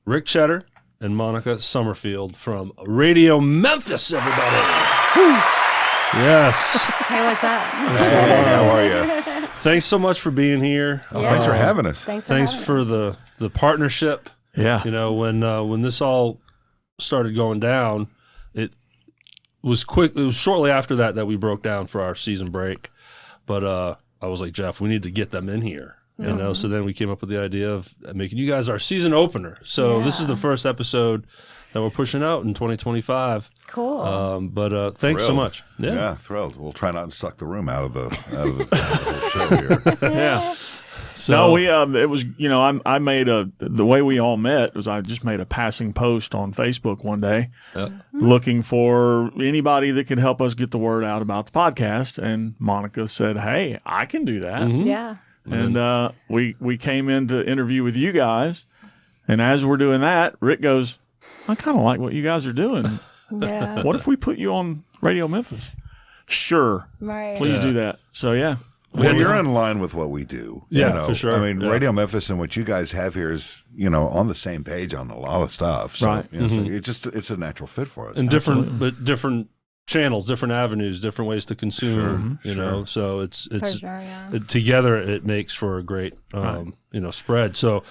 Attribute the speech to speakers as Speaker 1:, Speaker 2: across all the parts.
Speaker 1: Ric Chetter and Monica Summerfield from Radio Memphis, everybody. Yes.
Speaker 2: Hey, what's up?
Speaker 3: Hey, how are you?
Speaker 1: Thanks so much for being here.
Speaker 3: Thanks for having us.
Speaker 2: Thanks
Speaker 1: for the partnership.
Speaker 4: Yeah.
Speaker 1: You know, when this all started going down, it was quick. It was shortly after that we broke down for our season break. But I was like, Jeff, we need to get them in here. You know, so then we came up with the idea of making you guys our season opener. So this is the first episode that we're pushing out in 2025.
Speaker 2: Cool.
Speaker 1: But thanks so much.
Speaker 3: Yeah, thrilled. We'll try not to suck the room out of the whole show here.
Speaker 4: Yeah.
Speaker 1: So
Speaker 4: we it was, I made the way we all met was I just made a passing post on Facebook one day looking for anybody that could help us get the word out about the podcast. And Monica said, hey, I can do that.
Speaker 2: Yeah.
Speaker 4: And we came in to interview with you guys. And as we're doing that, Rick goes, I kind of like what you guys are doing.
Speaker 2: Yeah.
Speaker 4: What if we put you on Radio Memphis? Sure.
Speaker 2: Right.
Speaker 4: Please do that. So, yeah.
Speaker 3: Well, you're in line with what we do.
Speaker 1: Yeah, for sure.
Speaker 3: I mean, Radio Memphis and what you guys have here is, on the same page on a lot of stuff. So,
Speaker 4: Right.
Speaker 3: So it's a natural fit for us.
Speaker 1: and different channels, different avenues, different ways to consume. You know, so it's
Speaker 2: For sure, yeah.
Speaker 1: together it makes for a great spread. So,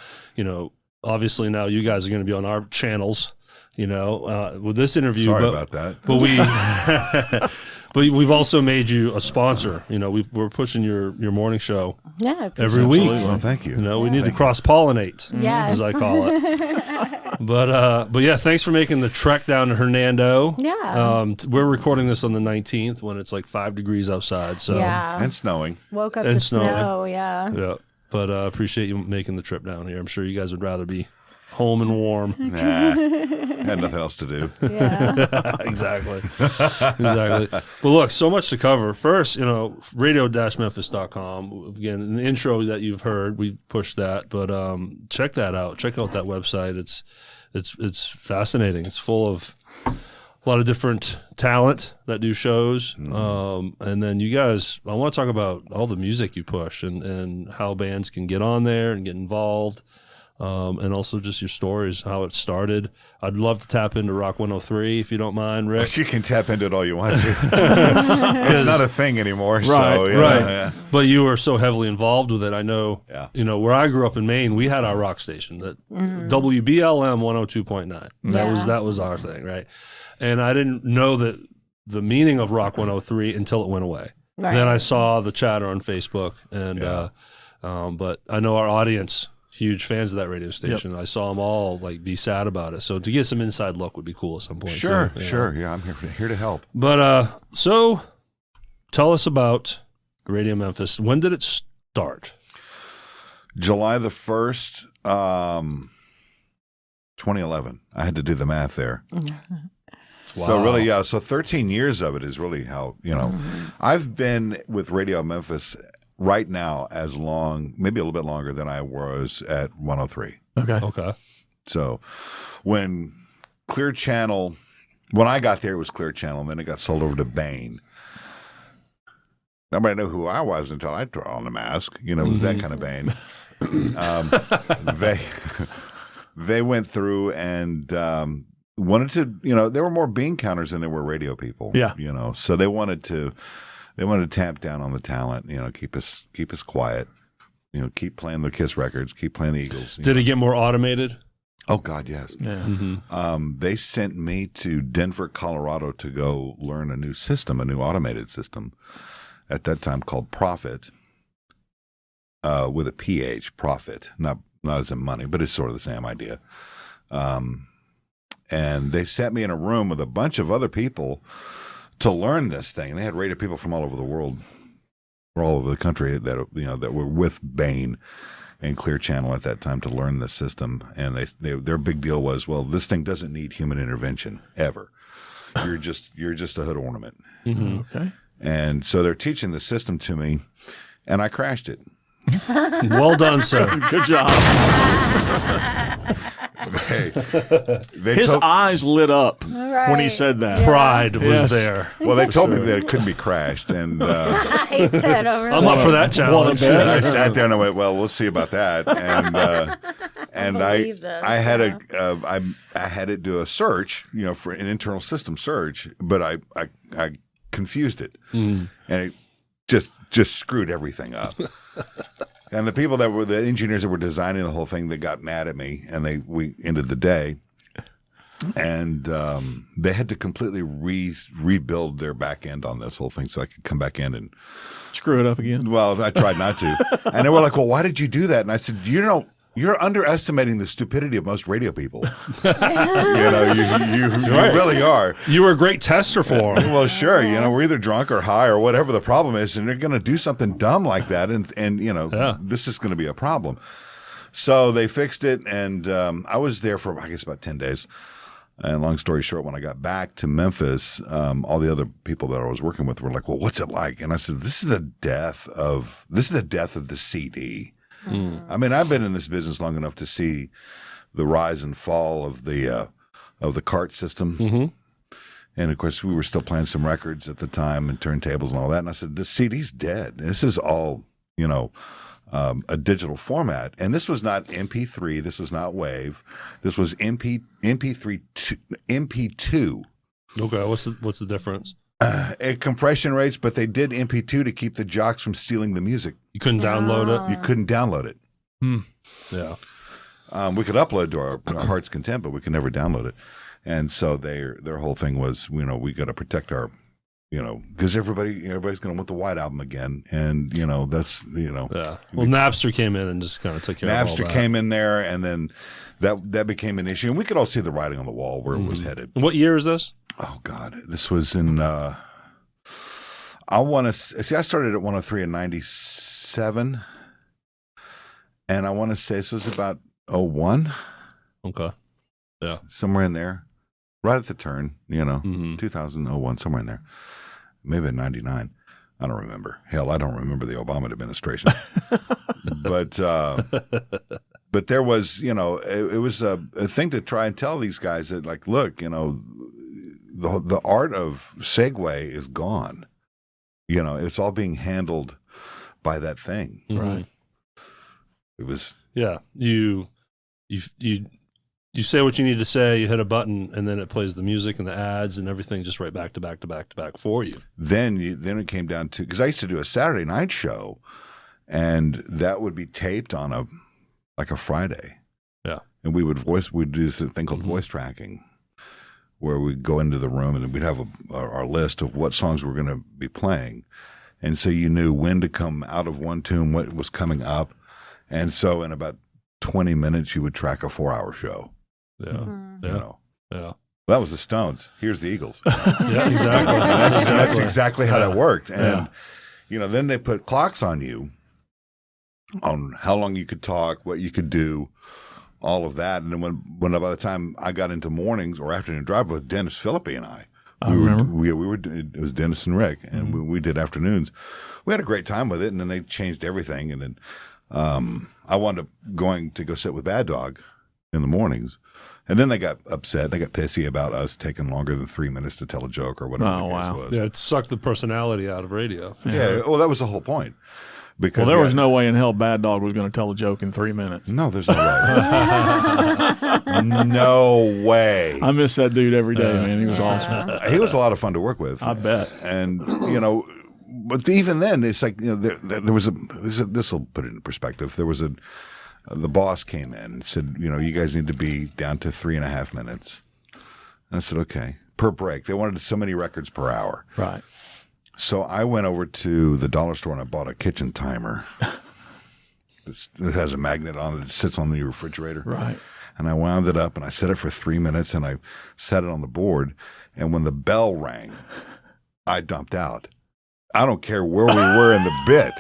Speaker 1: obviously now you guys are going to be on our channels. With this interview.
Speaker 3: Sorry about that.
Speaker 1: But but we've also made you a sponsor. We're pushing your morning show
Speaker 2: Yeah.
Speaker 1: every week.
Speaker 3: Well, thank you.
Speaker 1: We need to cross-pollinate,
Speaker 2: Yes.
Speaker 1: as I call it. But yeah, thanks for making the trek down to Hernando.
Speaker 2: Yeah.
Speaker 1: We're recording this on the 19th when it's like 5 degrees outside. So
Speaker 2: Yeah.
Speaker 3: And snowing.
Speaker 2: Woke up
Speaker 1: and
Speaker 2: to
Speaker 1: snowing.
Speaker 2: snow. Yeah.
Speaker 1: yeah. But appreciate you making the trip down here. I'm sure you guys would rather be home and warm.
Speaker 3: Nah, had nothing else to do.
Speaker 2: Yeah.
Speaker 1: Exactly. But look, so much to cover. First, radio-memphis.com. Again, in the intro that you've heard, we pushed that, but check that out. Check out that website. It's fascinating. It's full of a lot of different talent that do shows. And then you guys, I want to talk about all the music you push and how bands can get on there and get involved. And also just your stories, how it started. I'd love to tap into Rock 103 if you don't mind, Rick.
Speaker 3: You can tap into it all you want to. It's not a thing anymore.
Speaker 4: Right,
Speaker 3: so,
Speaker 1: right.
Speaker 3: Yeah.
Speaker 1: But you were so heavily involved with it. I know,
Speaker 3: Yeah.
Speaker 1: where I grew up in Maine, we had our rock station, that WBLM 102.9. That was our thing, right? And I didn't know that the meaning of Rock 103 until it went away.
Speaker 2: Right.
Speaker 1: Then I saw the chatter on Facebook, and but I know our audience, huge fans of that radio station. Yep. I saw them all be sad about it. So to get some inside look would be cool at some point.
Speaker 3: Sure.
Speaker 1: too,
Speaker 3: Yeah, I'm here to help.
Speaker 1: But so tell us about Radio Memphis. When did it start?
Speaker 3: July the 1st, 2011. I had to do the math there.
Speaker 1: Wow.
Speaker 3: So really, so 13 years of it is really how, I've been with Radio Memphis right now as long, maybe a little bit longer than I was at 103.
Speaker 1: Okay.
Speaker 3: So when Clear Channel, when I got there, it was Clear Channel, and then it got sold over to Bain. Nobody knew who I was until I threw on the mask. It was that kind of Bain. They went through and wanted to, there were more bean counters than there were radio people.
Speaker 4: Yeah.
Speaker 3: So they wanted to tap down on the talent, keep us quiet, keep playing the Kiss records, keep playing the Eagles.
Speaker 1: Did it get more automated?
Speaker 3: Oh God, yes.
Speaker 4: Yeah.
Speaker 3: They sent me to Denver, Colorado to go learn a new system, a new automated system at that time called Profit, with a PH, Profit, not as in money, but it's sort of the same idea. And they sent me in a room with a bunch of other people to learn this thing. They had radio people from all over the world, or all over the country that were with Bain and Clear Channel at that time to learn this system. And their big deal was, well, this thing doesn't need human intervention ever. You're just a hood ornament.
Speaker 4: Okay.
Speaker 3: And so they're teaching the system to me, and I crashed it.
Speaker 1: Well done, sir.
Speaker 4: Good job.
Speaker 3: They told,
Speaker 4: eyes lit up when he said that.
Speaker 1: Pride was
Speaker 4: Yes.
Speaker 1: there.
Speaker 3: well, they told me that it couldn't be crashed, and
Speaker 2: He said over
Speaker 1: I'm up for that challenge.
Speaker 3: I sat there and I went, well, we'll see about that. And
Speaker 2: believe this,
Speaker 3: I had
Speaker 2: yeah.
Speaker 3: I had it do a search, for an internal system search, but I confused it, and it just screwed everything up. And the people that were the engineers that were designing the whole thing, they got mad at me, and we ended the day, and they had to completely rebuild their back end on this whole thing, so I could come back in and
Speaker 4: Screw it up again.
Speaker 3: Well, I tried not to, and they were like, "Well, why did you do that?" And I said, You're underestimating the stupidity of most radio people. You really are.
Speaker 1: You were a great tester for them.
Speaker 3: Well, sure. We're either drunk or high or whatever the problem is, and they're going to do something dumb like that, and this is going to be a problem. So they fixed it, and I was there for, I guess, about 10 days. And long story short, when I got back to Memphis, all the other people that I was working with were like, "Well, what's it like?" And I said, "This is the death of the CD." I mean, I've been in this business long enough to see the rise and fall of the cart system. Mm-hmm. And of course, we were still playing some records at the time and turntables and all that. And I said, the CD's dead. This is all, a digital format. And this was not MP3. This was not WAV. This was MP2.
Speaker 1: Okay, what's the difference?
Speaker 3: Compression rates, but they did MP2 to keep the jocks from stealing the music.
Speaker 1: You couldn't download it?
Speaker 3: You couldn't download it.
Speaker 1: Yeah.
Speaker 3: We could upload to our heart's content, but we could never download it. And so their whole thing was, we got to protect our, because everybody's going to want the White Album again. And, that's.
Speaker 1: Yeah. Well, Napster came in and just kind of took care of all that.
Speaker 3: Napster came in there, and then that became an issue. And we could all see the writing on the wall where it was headed.
Speaker 1: What year is this?
Speaker 3: Oh, God. This was in, I started at 103 in 97. And I want to say this was about 01.
Speaker 1: Okay. Yeah.
Speaker 3: Somewhere in there. Right at the turn, 2001, somewhere in there. Maybe in 99. I don't remember. Hell, I don't remember the Obama administration. But there was, it was a thing to try and tell these guys that, like, look, the art of segue is gone. It's all being handled by that thing.
Speaker 1: Right.
Speaker 3: It was.
Speaker 1: Yeah. You say what you need to say, you hit a button, and then it plays the music and the ads and everything just right back to back to back to back for you.
Speaker 3: Then it came down to, because I used to do a Saturday night show, and that would be taped on a Friday.
Speaker 1: Yeah.
Speaker 3: And we'd do this thing called voice tracking, where we'd go into the room and we'd have our list of what songs we're going to be playing. And so you knew when to come out of one tune, what was coming up. And so in about 20 minutes, you would track a 4-hour show.
Speaker 1: Yeah. Yeah.
Speaker 3: That was the Stones. Here's the Eagles.
Speaker 1: Yeah, exactly.
Speaker 3: That's exactly how that worked. And, then they put clocks on you on how long you could talk, what you could do, all of that. And then when by the time I got into mornings or afternoon drive with Dennis Philippi and I remember. It was Dennis and Rick, and we did afternoons. We had a great time with it, and then they changed everything. And then I wound up going to go sit with Bad Dog in the mornings. And then they got upset. They got pissy about us taking longer than 3 minutes to tell a joke or whatever the case was.
Speaker 1: Yeah, it sucked the personality out of radio.
Speaker 3: Yeah, well, that was the whole point. Because
Speaker 4: there was no way in hell Bad Dog was going to tell a joke in 3 minutes.
Speaker 3: No, there's no way. No way.
Speaker 4: I miss that dude every day, man. He was awesome.
Speaker 3: He was a lot of fun to work with.
Speaker 4: I bet.
Speaker 3: And, but even then, it's like, there was this will put it in perspective. There was the boss came in and said, you guys need to be down to 3.5 minutes. And I said, okay, per break. They wanted so many records per hour.
Speaker 4: Right.
Speaker 3: So I went over to the dollar store and I bought a kitchen timer. It has a magnet on it. It sits on the refrigerator.
Speaker 4: Right.
Speaker 3: And I wound it up and I set it for 3 minutes and I set it on the board. And when the bell rang, I dumped out. I don't care where we were in the bit.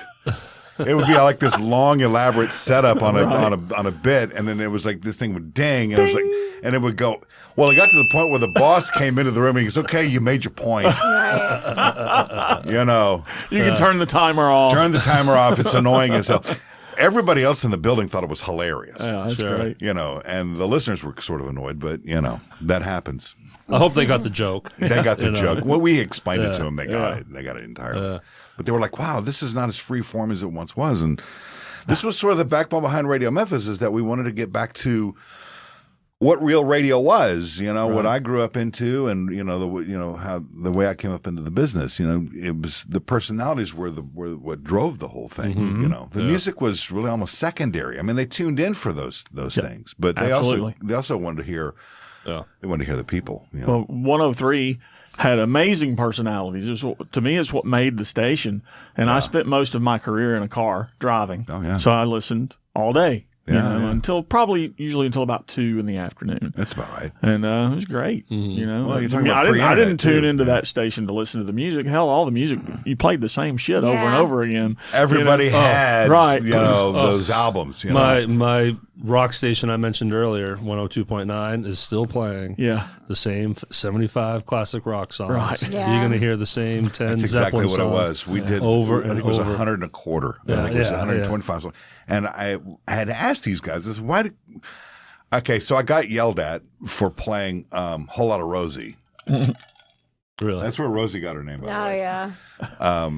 Speaker 3: It would be like this long, elaborate setup on a bit, and then it was like this thing would ding, and it was like, and it would go. Well, it got to the point where the boss came into the room and he goes, "Okay, you made your point."
Speaker 2: Right.
Speaker 3: You
Speaker 4: can turn the timer off.
Speaker 3: Turn the timer off. It's annoying as hell. Everybody else in the building thought it was hilarious.
Speaker 4: Yeah, that's great.
Speaker 3: And the listeners were sort of annoyed, but that happens.
Speaker 1: I hope they got the joke.
Speaker 3: They got the joke. Well, we explained it to them. They got it. They got it entirely. But they were like, "Wow, this is not as free form as it once was." And This was sort of the backbone behind Radio Memphis, is that we wanted to get back to what real radio was, what I grew up into, and how the way I came up into the business. It was the personalities were what drove the whole thing. The music was really almost secondary. I mean, they tuned in for those things, but they also wanted to hear. They wanted to hear the people.
Speaker 4: Well, 103 had amazing personalities. To me, it's what made the station. And I spent most of my career in a car driving. Oh yeah. So I listened all day. Until usually until about 2 in the afternoon.
Speaker 3: That's about right.
Speaker 4: And it was great.
Speaker 3: Well, you're talking about
Speaker 4: I didn't tune into that station to listen to the music. Hell, all the music, you played the same shit over and over again.
Speaker 3: Everybody had those albums.
Speaker 1: My rock station I mentioned earlier, 102.9, is still playing.
Speaker 4: Yeah.
Speaker 1: The same 75 classic rock songs.
Speaker 4: Right.
Speaker 1: Yeah. You're going to hear the same 10
Speaker 3: That's exactly
Speaker 1: Zeppelin
Speaker 3: what
Speaker 1: songs.
Speaker 3: it was. We did
Speaker 1: over
Speaker 3: I think it was 100 and a quarter. I think it was 125 songs. And I had asked these guys, so I got yelled at for playing Whole Lot of Rosie.
Speaker 1: Really?
Speaker 3: That's where Rosie got her name. By the way.
Speaker 2: yeah.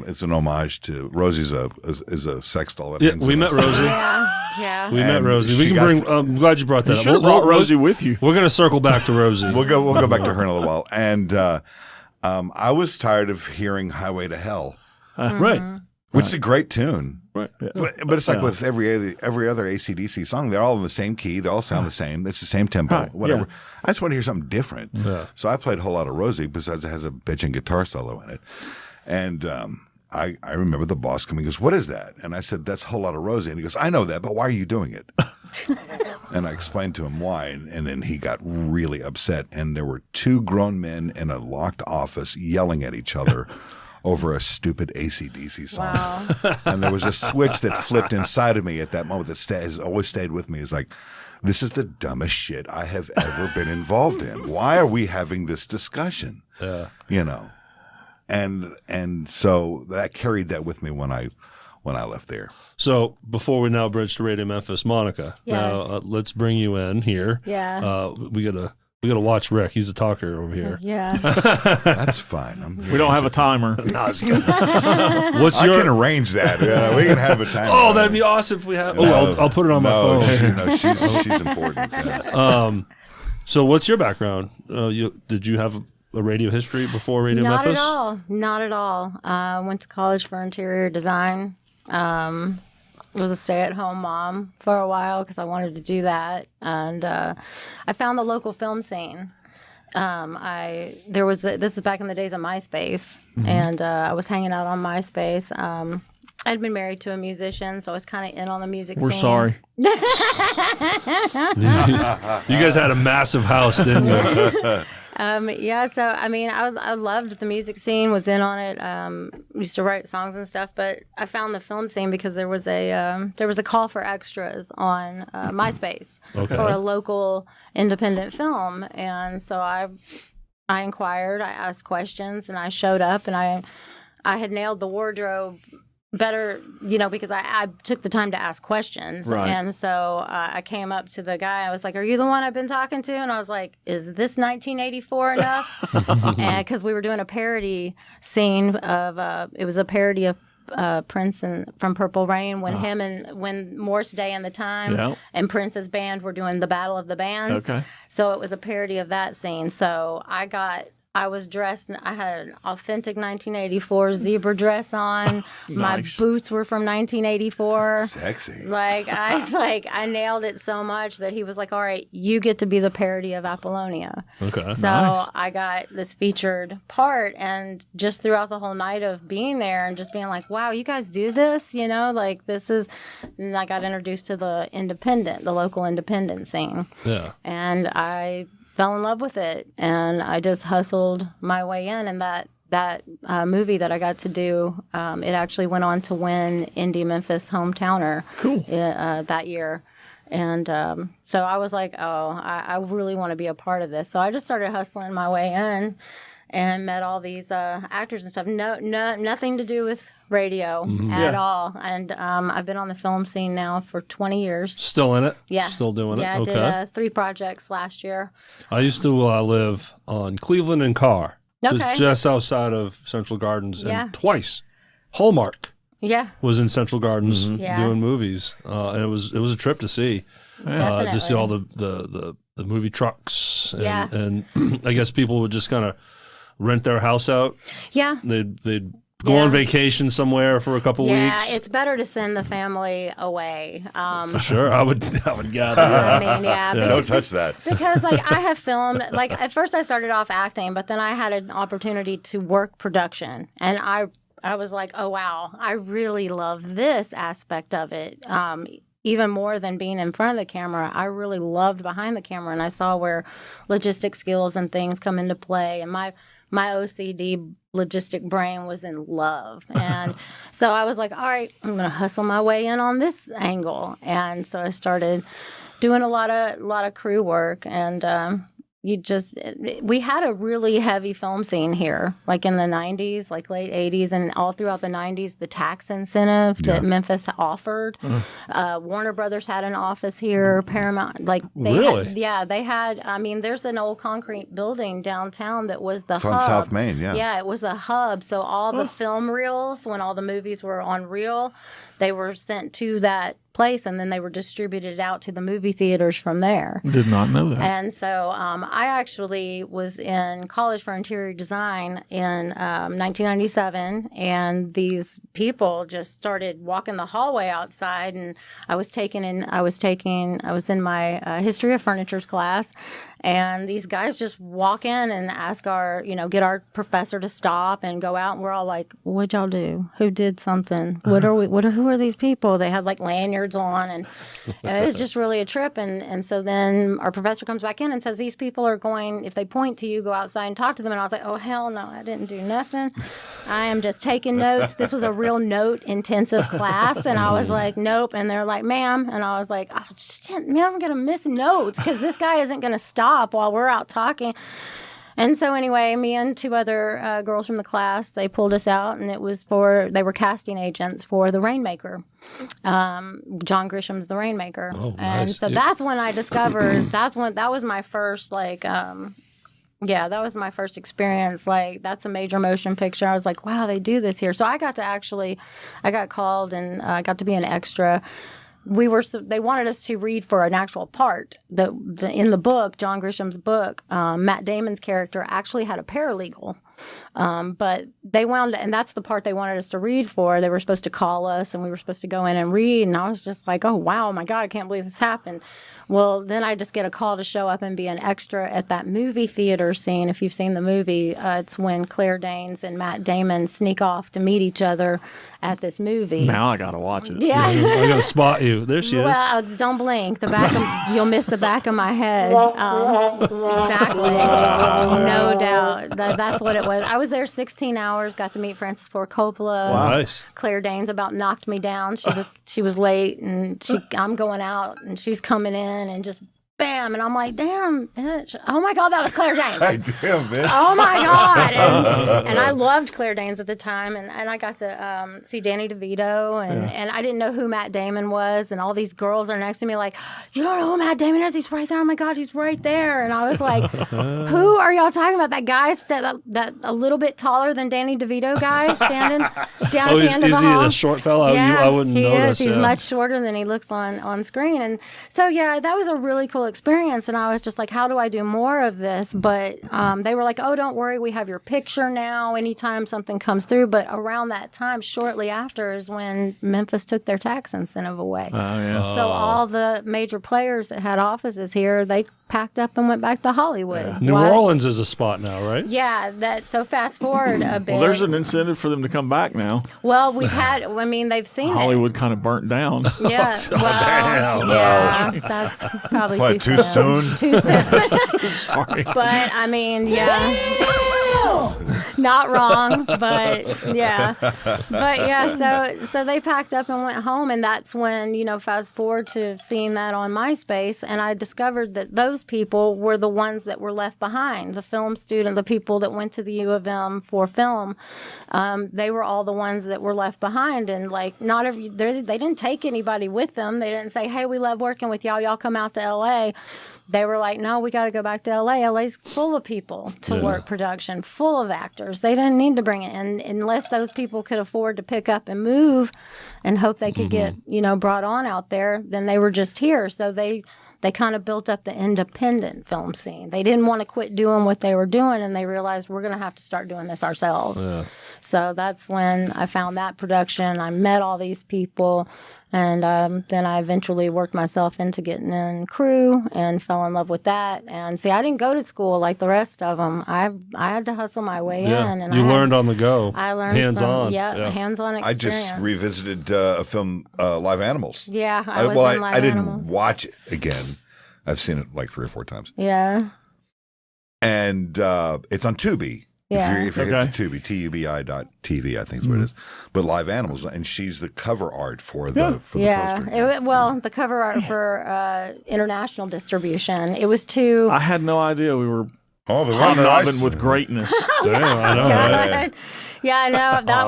Speaker 3: It's an homage to Rosie's is a sex doll. That
Speaker 1: We met Rosie.
Speaker 2: Yeah.
Speaker 1: We met Rosie. We can bring. I'm glad you brought that
Speaker 4: You
Speaker 1: up.
Speaker 4: should have brought Rosie with you.
Speaker 1: We're going to circle back to Rosie.
Speaker 3: We'll go back to her in a little while. And I was tired of hearing Highway to Hell,
Speaker 1: Right.
Speaker 3: which is a great tune.
Speaker 1: Right. Yeah.
Speaker 3: But it's like with every other AC/DC song, they're all in the same key. They all sound the same. It's the same tempo,
Speaker 4: Right.
Speaker 3: whatever.
Speaker 4: Yeah.
Speaker 3: I just want to hear something different.
Speaker 1: Yeah.
Speaker 3: So I played a whole lot of Rosie, besides it has a bitchin' guitar solo in it. And I remember the boss coming, he goes, "What is that?" And I said, "That's a whole lot of Rosie." And he goes, "I know that, but why are you doing it?" And I explained to him why, and then he got really upset. And there were 2 grown men in a locked office yelling at each other over a stupid AC/DC song.
Speaker 2: Wow.
Speaker 3: And there was a switch that flipped inside of me at that moment that has always stayed with me. It's like, this is the dumbest shit I have ever been involved in. Why are we having this discussion?
Speaker 1: Yeah.
Speaker 3: And so that carried that with me when I left there.
Speaker 1: So before we now bridge to Radio Memphis, Monica,
Speaker 2: Yes.
Speaker 1: now let's bring you in here.
Speaker 2: Yeah.
Speaker 1: We gotta watch Rick. He's a talker over here.
Speaker 2: Yeah.
Speaker 3: That's fine.
Speaker 4: We don't have a timer.
Speaker 1: What's
Speaker 3: I
Speaker 1: your?
Speaker 3: can arrange that. We can have a time.
Speaker 1: Oh, that'd be awesome if we have. I'll put it on my phone.
Speaker 3: She's important. Yes.
Speaker 1: So what's your background? Did you have a radio history before Radio
Speaker 2: Not
Speaker 1: Memphis?
Speaker 2: at all. Not at all. Went to college for interior design. Was a stay-at-home mom for a while because I wanted to do that, and I found the local film scene. This is back in the days of MySpace, and I was hanging out on MySpace. I'd been married to a musician, so I was kind of in on the music
Speaker 4: We're
Speaker 2: scene.
Speaker 4: sorry.
Speaker 1: You guys had a massive house, didn't you?
Speaker 2: Yeah, so I mean, I loved the music scene, was in on it. Used to write songs and stuff, but I found the film scene because there was a call for extras on MySpace for a local independent film, and so I inquired, I asked questions, and I showed up, and I had nailed the wardrobe better, because I took the time to ask questions.
Speaker 4: Right.
Speaker 2: And so I came up to the guy. I was like, "Are you the one I've been talking to?" And I was like, "Is this 1984 enough?" And because we were doing a parody scene of, it was a parody of Prince from Purple Rain when Morse Day and the Time and Prince's band were doing the Battle of the Bands.
Speaker 4: Okay.
Speaker 2: So it was a parody of that scene. So I was dressed, and I had an authentic 1984 zebra dress on. My boots were from 1984.
Speaker 3: Sexy.
Speaker 2: I nailed it so much that he was like, "All right, you get to be the parody of Apollonia."
Speaker 1: Okay.
Speaker 2: So I got this featured part, and just throughout the whole night of being there and just being like, "Wow, you guys do this?" This is, and I got introduced to the local independent scene.
Speaker 1: Yeah.
Speaker 2: And I fell in love with it, and I just hustled my way in. And that movie that I got to do, it actually went on to win Indie Memphis Hometowner that year. And so I was like, I really want to be a part of this. So I just started hustling my way in and met all these actors and stuff. Nothing to do with radio at all. And I've been on the film scene now for 20 years.
Speaker 1: Still in it?
Speaker 2: Yeah.
Speaker 1: Still doing it?
Speaker 2: Yeah,
Speaker 1: Okay.
Speaker 2: I did 3 projects last year.
Speaker 1: I used to live on Cleveland and Carr.
Speaker 2: Okay.
Speaker 1: Just outside of Central Gardens.
Speaker 2: Yeah.
Speaker 1: And twice. Hallmark
Speaker 2: Yeah.
Speaker 1: was in Central Gardens
Speaker 2: Yeah.
Speaker 1: doing movies, and it was a trip to see. To see all the movie trucks, and I guess people would just kind of rent their house out.
Speaker 2: Yeah.
Speaker 1: They'd go on vacation somewhere for a couple weeks.
Speaker 2: Yeah, it's better to send the family away.
Speaker 1: For sure, I would gather.
Speaker 2: I mean,
Speaker 3: Don't touch that.
Speaker 2: Because like I have filmed, like at first I started off acting, but then I had an opportunity to work production, and I was like, oh wow, I really love this aspect of it. Even more than being in front of the camera, I really loved behind the camera, and I saw where logistic skills and things come into play. And my OCD logistic brain was in love, and so I was like, all right, I'm gonna hustle my way in on this angle. And so I started doing a lot of crew work, and we had a really heavy film scene here, like in the 90s, like late 80s, and all throughout the 90s, the tax incentive that Memphis offered. Warner Brothers had an office here, Paramount, like they had, I mean, there's an old concrete building downtown that was the hub.
Speaker 3: On South Main, yeah.
Speaker 2: Yeah, it was a hub. So all the film reels, when all the movies were on reel, they were sent to that place, and then they were distributed out to the movie theaters from there.
Speaker 4: Did not know that.
Speaker 2: And so I actually was in college for interior design in 1997, and these people just started walking the hallway outside, and I was in my history of furniture's class, and these guys just walk in and ask get our professor to stop and go out, and we're all like, what'd y'all do? Who did something? Who are these people? They had like lanyards on, and it was just really a trip. And so then our professor comes back in and says, these people are going, if they point to you, go outside and talk to them. And I was like, oh, hell no, I didn't do nothing. I am just taking notes. This was a real note intensive class. And I was like, nope. And they're like, ma'am. And I was like, oh, shit, man, I'm going to miss notes because this guy isn't going to stop while we're out talking. And so anyway, me and two other girls from the class, they pulled us out, and they were casting agents for The Rainmaker. John Grisham's The Rainmaker. Oh, nice. And so that's when I discovered, that was my first, that was my first experience. Like, that's a major motion picture. I was like, wow, they do this here. So I got called, and I got to be an extra. They wanted us to read for an actual part. In the book, John Grisham's book, Matt Damon's character actually had a paralegal. But and that's the part they wanted us to read for. They were supposed to call us, and we were supposed to go in and read. And I was just like, oh, wow, my God, I can't believe this happened. Well, then I just get a call to show up and be an extra at that movie theater scene. If you've seen the movie, it's when Claire Danes and Matt Damon sneak off to meet each other at this movie.
Speaker 4: Now I got to watch it.
Speaker 2: Yeah.
Speaker 1: I got to spot you. There she is.
Speaker 2: Well, don't blink. You'll miss the back of my head. Exactly. No doubt. That's what it was. I was there 16 hours, got to meet Francis Ford Coppola.
Speaker 1: Wow. Nice.
Speaker 2: Claire Danes about knocked me down. She was late, and I'm going out, and she's coming in, and just bam, and I'm like, damn, bitch. Oh my God, that was Claire Danes.
Speaker 3: Damn, bitch.
Speaker 2: Oh my God. And I loved Claire Danes at the time, and I got to see Danny DeVito, and I didn't know who Matt Damon was, and all these girls are next to me like, you don't know who Matt Damon is? He's right there. Oh my God, he's right there. And I was like, who are y'all talking about? That guy that a little bit taller than Danny DeVito guy standing down at the end of the hall?
Speaker 1: Is he a short fellow?
Speaker 2: Yeah,
Speaker 1: I wouldn't notice.
Speaker 2: He's much shorter than he looks on screen. And so, yeah, that was a really cool experience, and I was just like, how do I do more of this? But they were like, oh, don't worry, we have your picture now anytime something comes through. But around that time, shortly after, is when Memphis took their tax incentive away. So all the major players that had offices here, they packed up and went back to Hollywood.
Speaker 1: Yeah. New Orleans is a spot now, right?
Speaker 2: Yeah, so fast forward a bit.
Speaker 4: Well, there's an incentive for them to come back now.
Speaker 2: Well, they've seen
Speaker 4: Hollywood kind of burnt down.
Speaker 2: Yeah, that's probably too soon. Too soon.
Speaker 4: Sorry.
Speaker 2: But, I mean, not wrong, but yeah. But, yeah, so they packed up and went home, and that's when, fast forward to seeing that on MySpace, and I discovered that those people were the ones that were left behind. The film student, the people that went to the U of M for film, they were all the ones that were left behind, and they didn't take anybody with them. They didn't say, hey, we love working with y'all. Y'all come out to L.A., they were like, no, we got to go back to LA. LA's full of people to work production, full of actors. They didn't need to bring it in unless those people could afford to pick up and move and hope they could get, brought on out there. Then they were just here. So they kind of built up the independent film scene. They didn't want to quit doing what they were doing, and they realized we're going to have to start doing this ourselves. Yeah. So that's when I found that production. I met all these people, and then I eventually worked myself into getting in crew and fell in love with that. And see, I didn't go to school like the rest of them. I had to hustle my way in. And
Speaker 1: you learned on the go.
Speaker 2: I learned
Speaker 1: hands-on.
Speaker 2: Hands-on experience.
Speaker 3: I just revisited a film, Live Animals.
Speaker 2: Yeah, I was in Live Animals.
Speaker 3: I didn't watch it again. I've seen it like 3 or 4 times.
Speaker 2: Yeah.
Speaker 3: And it's on Tubi.
Speaker 2: Yeah.
Speaker 3: If you're hit the Tubi, tubi.tv, I think is what it is. But Live Animals, and she's the cover art for the poster.
Speaker 2: The cover art for international distribution. It was too.
Speaker 4: I had no idea we were
Speaker 3: hobnobbing
Speaker 4: with greatness.
Speaker 1: Damn, I know. Right?
Speaker 2: Yeah, I know. That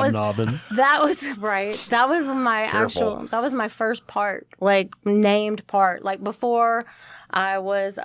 Speaker 2: was right. That was my that was my first part, like named part. Like before I was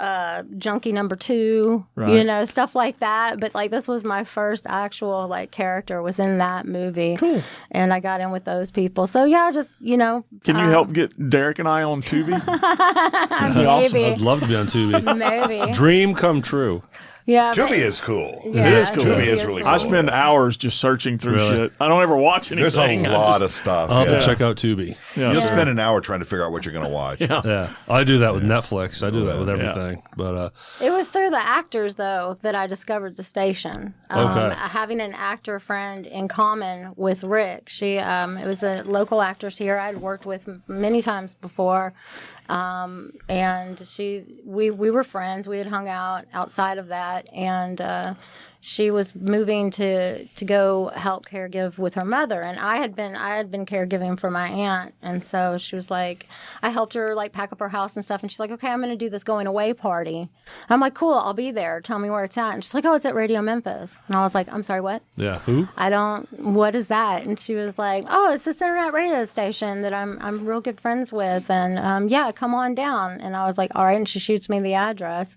Speaker 2: junkie number 2, right. Stuff like that. But like this was my first actual like character was in that movie.
Speaker 4: Cool.
Speaker 2: And I got in with those people. So yeah, just
Speaker 4: Can you help get Derrick and I on Tubi?
Speaker 2: Maybe.
Speaker 1: Awesome. I'd love to be on Tubi.
Speaker 2: Maybe.
Speaker 1: Dream come true.
Speaker 2: Yeah,
Speaker 3: Tubi is cool.
Speaker 2: Yeah,
Speaker 4: it is cool.
Speaker 3: Tubi is really cool.
Speaker 4: I spend hours just searching through shit. I don't ever watch anything.
Speaker 3: There's a lot of stuff.
Speaker 1: I'll have to check out Tubi.
Speaker 3: Yeah. You'll spend an hour trying to figure out what you're going to watch.
Speaker 1: Yeah. I do that with Netflix. I do that with everything. But
Speaker 2: it was through the actors, though, that I discovered the station. Having an actor friend in common with Rick. She it was a local actress here I'd worked with many times before. And we were friends. We had hung out outside of that, and she was moving to go help caregive with her mother, and I had been caregiving for my aunt, and so she was like, I helped her like pack up her house and stuff, and she's like, okay, I'm going to do this going away party. I'm like, cool, I'll be there. Tell me where it's at. And she's like, oh, it's at Radio Memphis. And I was like, I'm sorry, what?
Speaker 1: Yeah, who?
Speaker 2: What is that? And she was like, oh, it's this internet radio station that I'm real good friends with, and come on down. And I was like, all right. And she shoots me the address.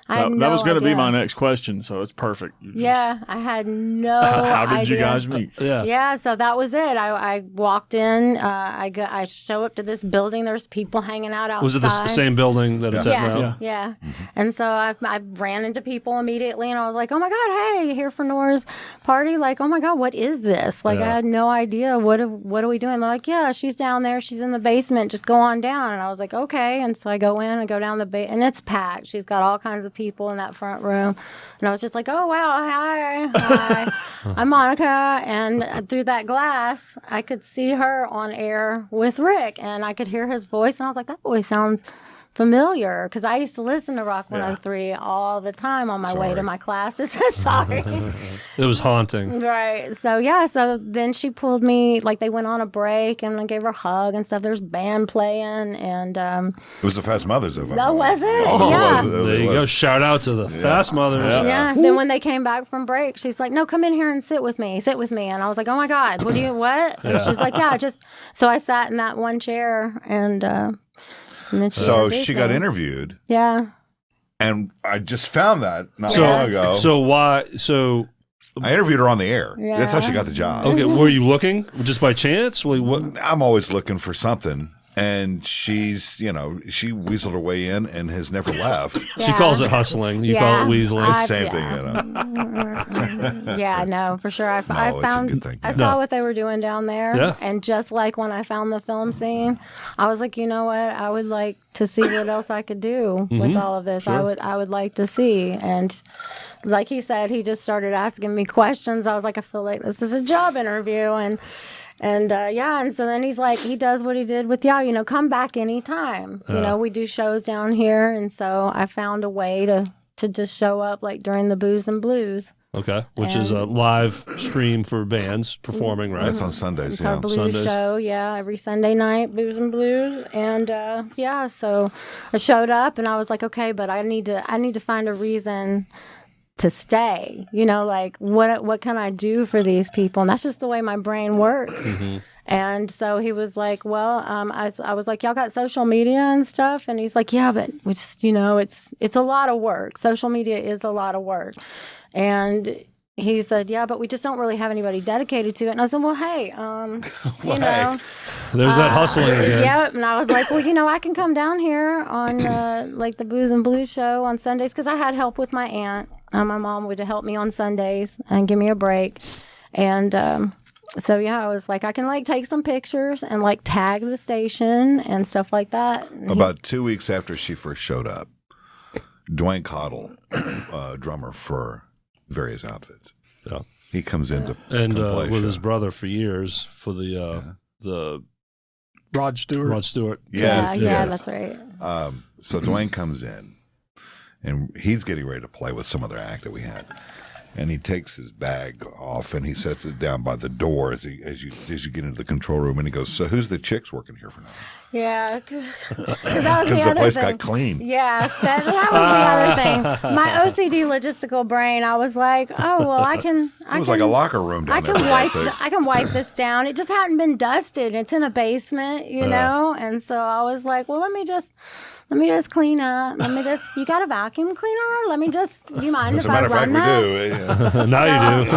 Speaker 4: That was going to be my next question, so it's perfect.
Speaker 2: I had no
Speaker 4: How did
Speaker 2: idea.
Speaker 4: you guys meet?
Speaker 2: Yeah, so that was it. I walked in. I show up to this building. There's people hanging out outside.
Speaker 1: Was it the same building that it's at now?
Speaker 2: Yeah. And so I ran into people immediately, and I was like, oh, my God, hey, here for Nora's party? Like, oh, my God, what is this? Like, I had no idea. What are we doing? They're like, yeah, she's down there. She's in the basement. Just go on down. And I was like, okay. And so I go in and go down the basement, and it's packed. She's got all kinds of people in that front room, and I was just like, oh wow, hi, I'm Monica. And through that glass I could see her on air with Rick, and I could hear his voice, and I was like, that voice sounds familiar, because I used to listen to Rock 103 all the time on my way to my classes. Sorry.
Speaker 1: It was haunting.
Speaker 2: Right. So then she pulled me, like they went on a break, and I gave her a hug and stuff. There's band playing, and
Speaker 3: it was the Fast Mothers of
Speaker 2: that was it.
Speaker 1: There you go. Shout out to the Fast Mothers.
Speaker 2: Yeah. Then when they came back from break, she's like, no, come in here and sit with me. And I was like, oh my God, what? And she's like, so I sat in that one chair, and then she
Speaker 3: got interviewed.
Speaker 2: Yeah.
Speaker 3: And I just found that not long ago.
Speaker 1: So
Speaker 3: I interviewed her on the air.
Speaker 2: Yeah.
Speaker 3: That's how she got the job.
Speaker 1: Okay, were you looking just by chance?
Speaker 3: I'm always looking for something. And she's, she weaseled her way in and has never left.
Speaker 1: She calls it hustling. You call it weaseling.
Speaker 3: Same thing,
Speaker 2: Yeah, no, for sure. I found,
Speaker 3: it's a good thing.
Speaker 2: I saw what they were doing down there.
Speaker 1: Yeah.
Speaker 2: And just like when I found the film scene, I was like, you know what? I would like to see what else I could do with all of this.
Speaker 1: Sure.
Speaker 2: I would like to see. And like he said, he just started asking me questions. I was like, I feel like this is a job interview. And so then he's like, he does what he did with y'all, come back anytime. We do shows down here. And so I found a way to just show up like during the Booze and Blues.
Speaker 1: Okay, which is a live stream for bands performing, right?
Speaker 3: That's on Sundays,
Speaker 2: It's our blues show, every Sunday night, Booze and Blues. And so I showed up, and I was like, okay, but I need to find a reason to stay, like what can I do for these people? And that's just the way my brain works. And so he was like, well, I was like, y'all got social media and stuff? And he's like, yeah, but we just, it's a lot of work. Social media is a lot of work. And he said, yeah, but we just don't really have anybody dedicated to it. And I said, well, hey,
Speaker 1: there's that hustling again.
Speaker 2: Yep. And I was like, well, I can come down here on like the Booze and Blues show on Sundays, because I had help with my aunt. My mom would help me on Sundays and give me a break. And so, yeah, I was like, I can like take some pictures and like tag the station and stuff like that. And
Speaker 3: About 2 weeks after she first showed up, Dwayne Cottle, drummer for various outfits, he comes in to play
Speaker 1: with his brother for years for the
Speaker 4: Rod Stewart.
Speaker 3: Yes,
Speaker 2: yeah, that's right.
Speaker 3: So Dwayne comes in, and he's getting ready to play with some other act that we had. And he takes his bag off and he sets it down by the door as you get into the control room. And he goes, "So who's the chicks working here for now?"
Speaker 2: Yeah, because that was the
Speaker 3: the
Speaker 2: other
Speaker 3: place
Speaker 2: thing.
Speaker 3: got clean.
Speaker 2: Yeah, that was the other thing. My OCD logistical brain, I was like, oh well, I can.
Speaker 3: It was like a locker room down there.
Speaker 2: I can wipe this down. It just hadn't been dusted. It's in a basement, and so I was like, well, let me just clean up. You got a vacuum cleaner? Do you mind
Speaker 3: As
Speaker 2: if
Speaker 3: a
Speaker 2: I
Speaker 3: matter of fact,
Speaker 2: run that?
Speaker 3: we do.
Speaker 1: Now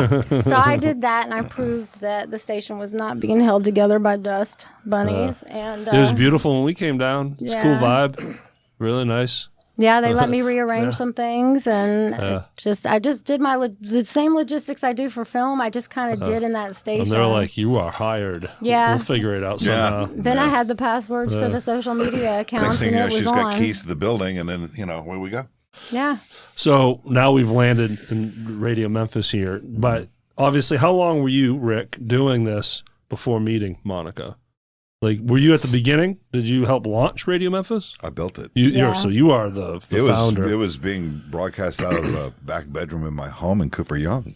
Speaker 1: you do.
Speaker 2: So I did that, and I proved that the station was not being held together by dust bunnies. And
Speaker 1: It was beautiful when we came down. It's a cool
Speaker 2: Yeah.
Speaker 1: vibe. Really nice.
Speaker 2: yeah, they let me rearrange some things, and I just did the same logistics I do for film. I just kind of did in that station.
Speaker 1: And they're like, "You are hired.
Speaker 2: Yeah.
Speaker 1: We'll figure it out somehow."
Speaker 2: Then I had the passwords for the social media
Speaker 3: Next
Speaker 2: accounts,
Speaker 3: thing
Speaker 2: and
Speaker 3: you know,
Speaker 2: it was
Speaker 3: she's
Speaker 2: on.
Speaker 3: got keys to the building, and then away we go.
Speaker 2: Yeah.
Speaker 1: So now we've landed in Radio Memphis here. But obviously, how long were you, Rick, doing this before meeting Monica? Like, were you at the beginning? Did you help launch Radio Memphis?
Speaker 3: I built it.
Speaker 1: So you are the founder.
Speaker 3: It was being broadcast out of the back bedroom in my home in Cooper Young.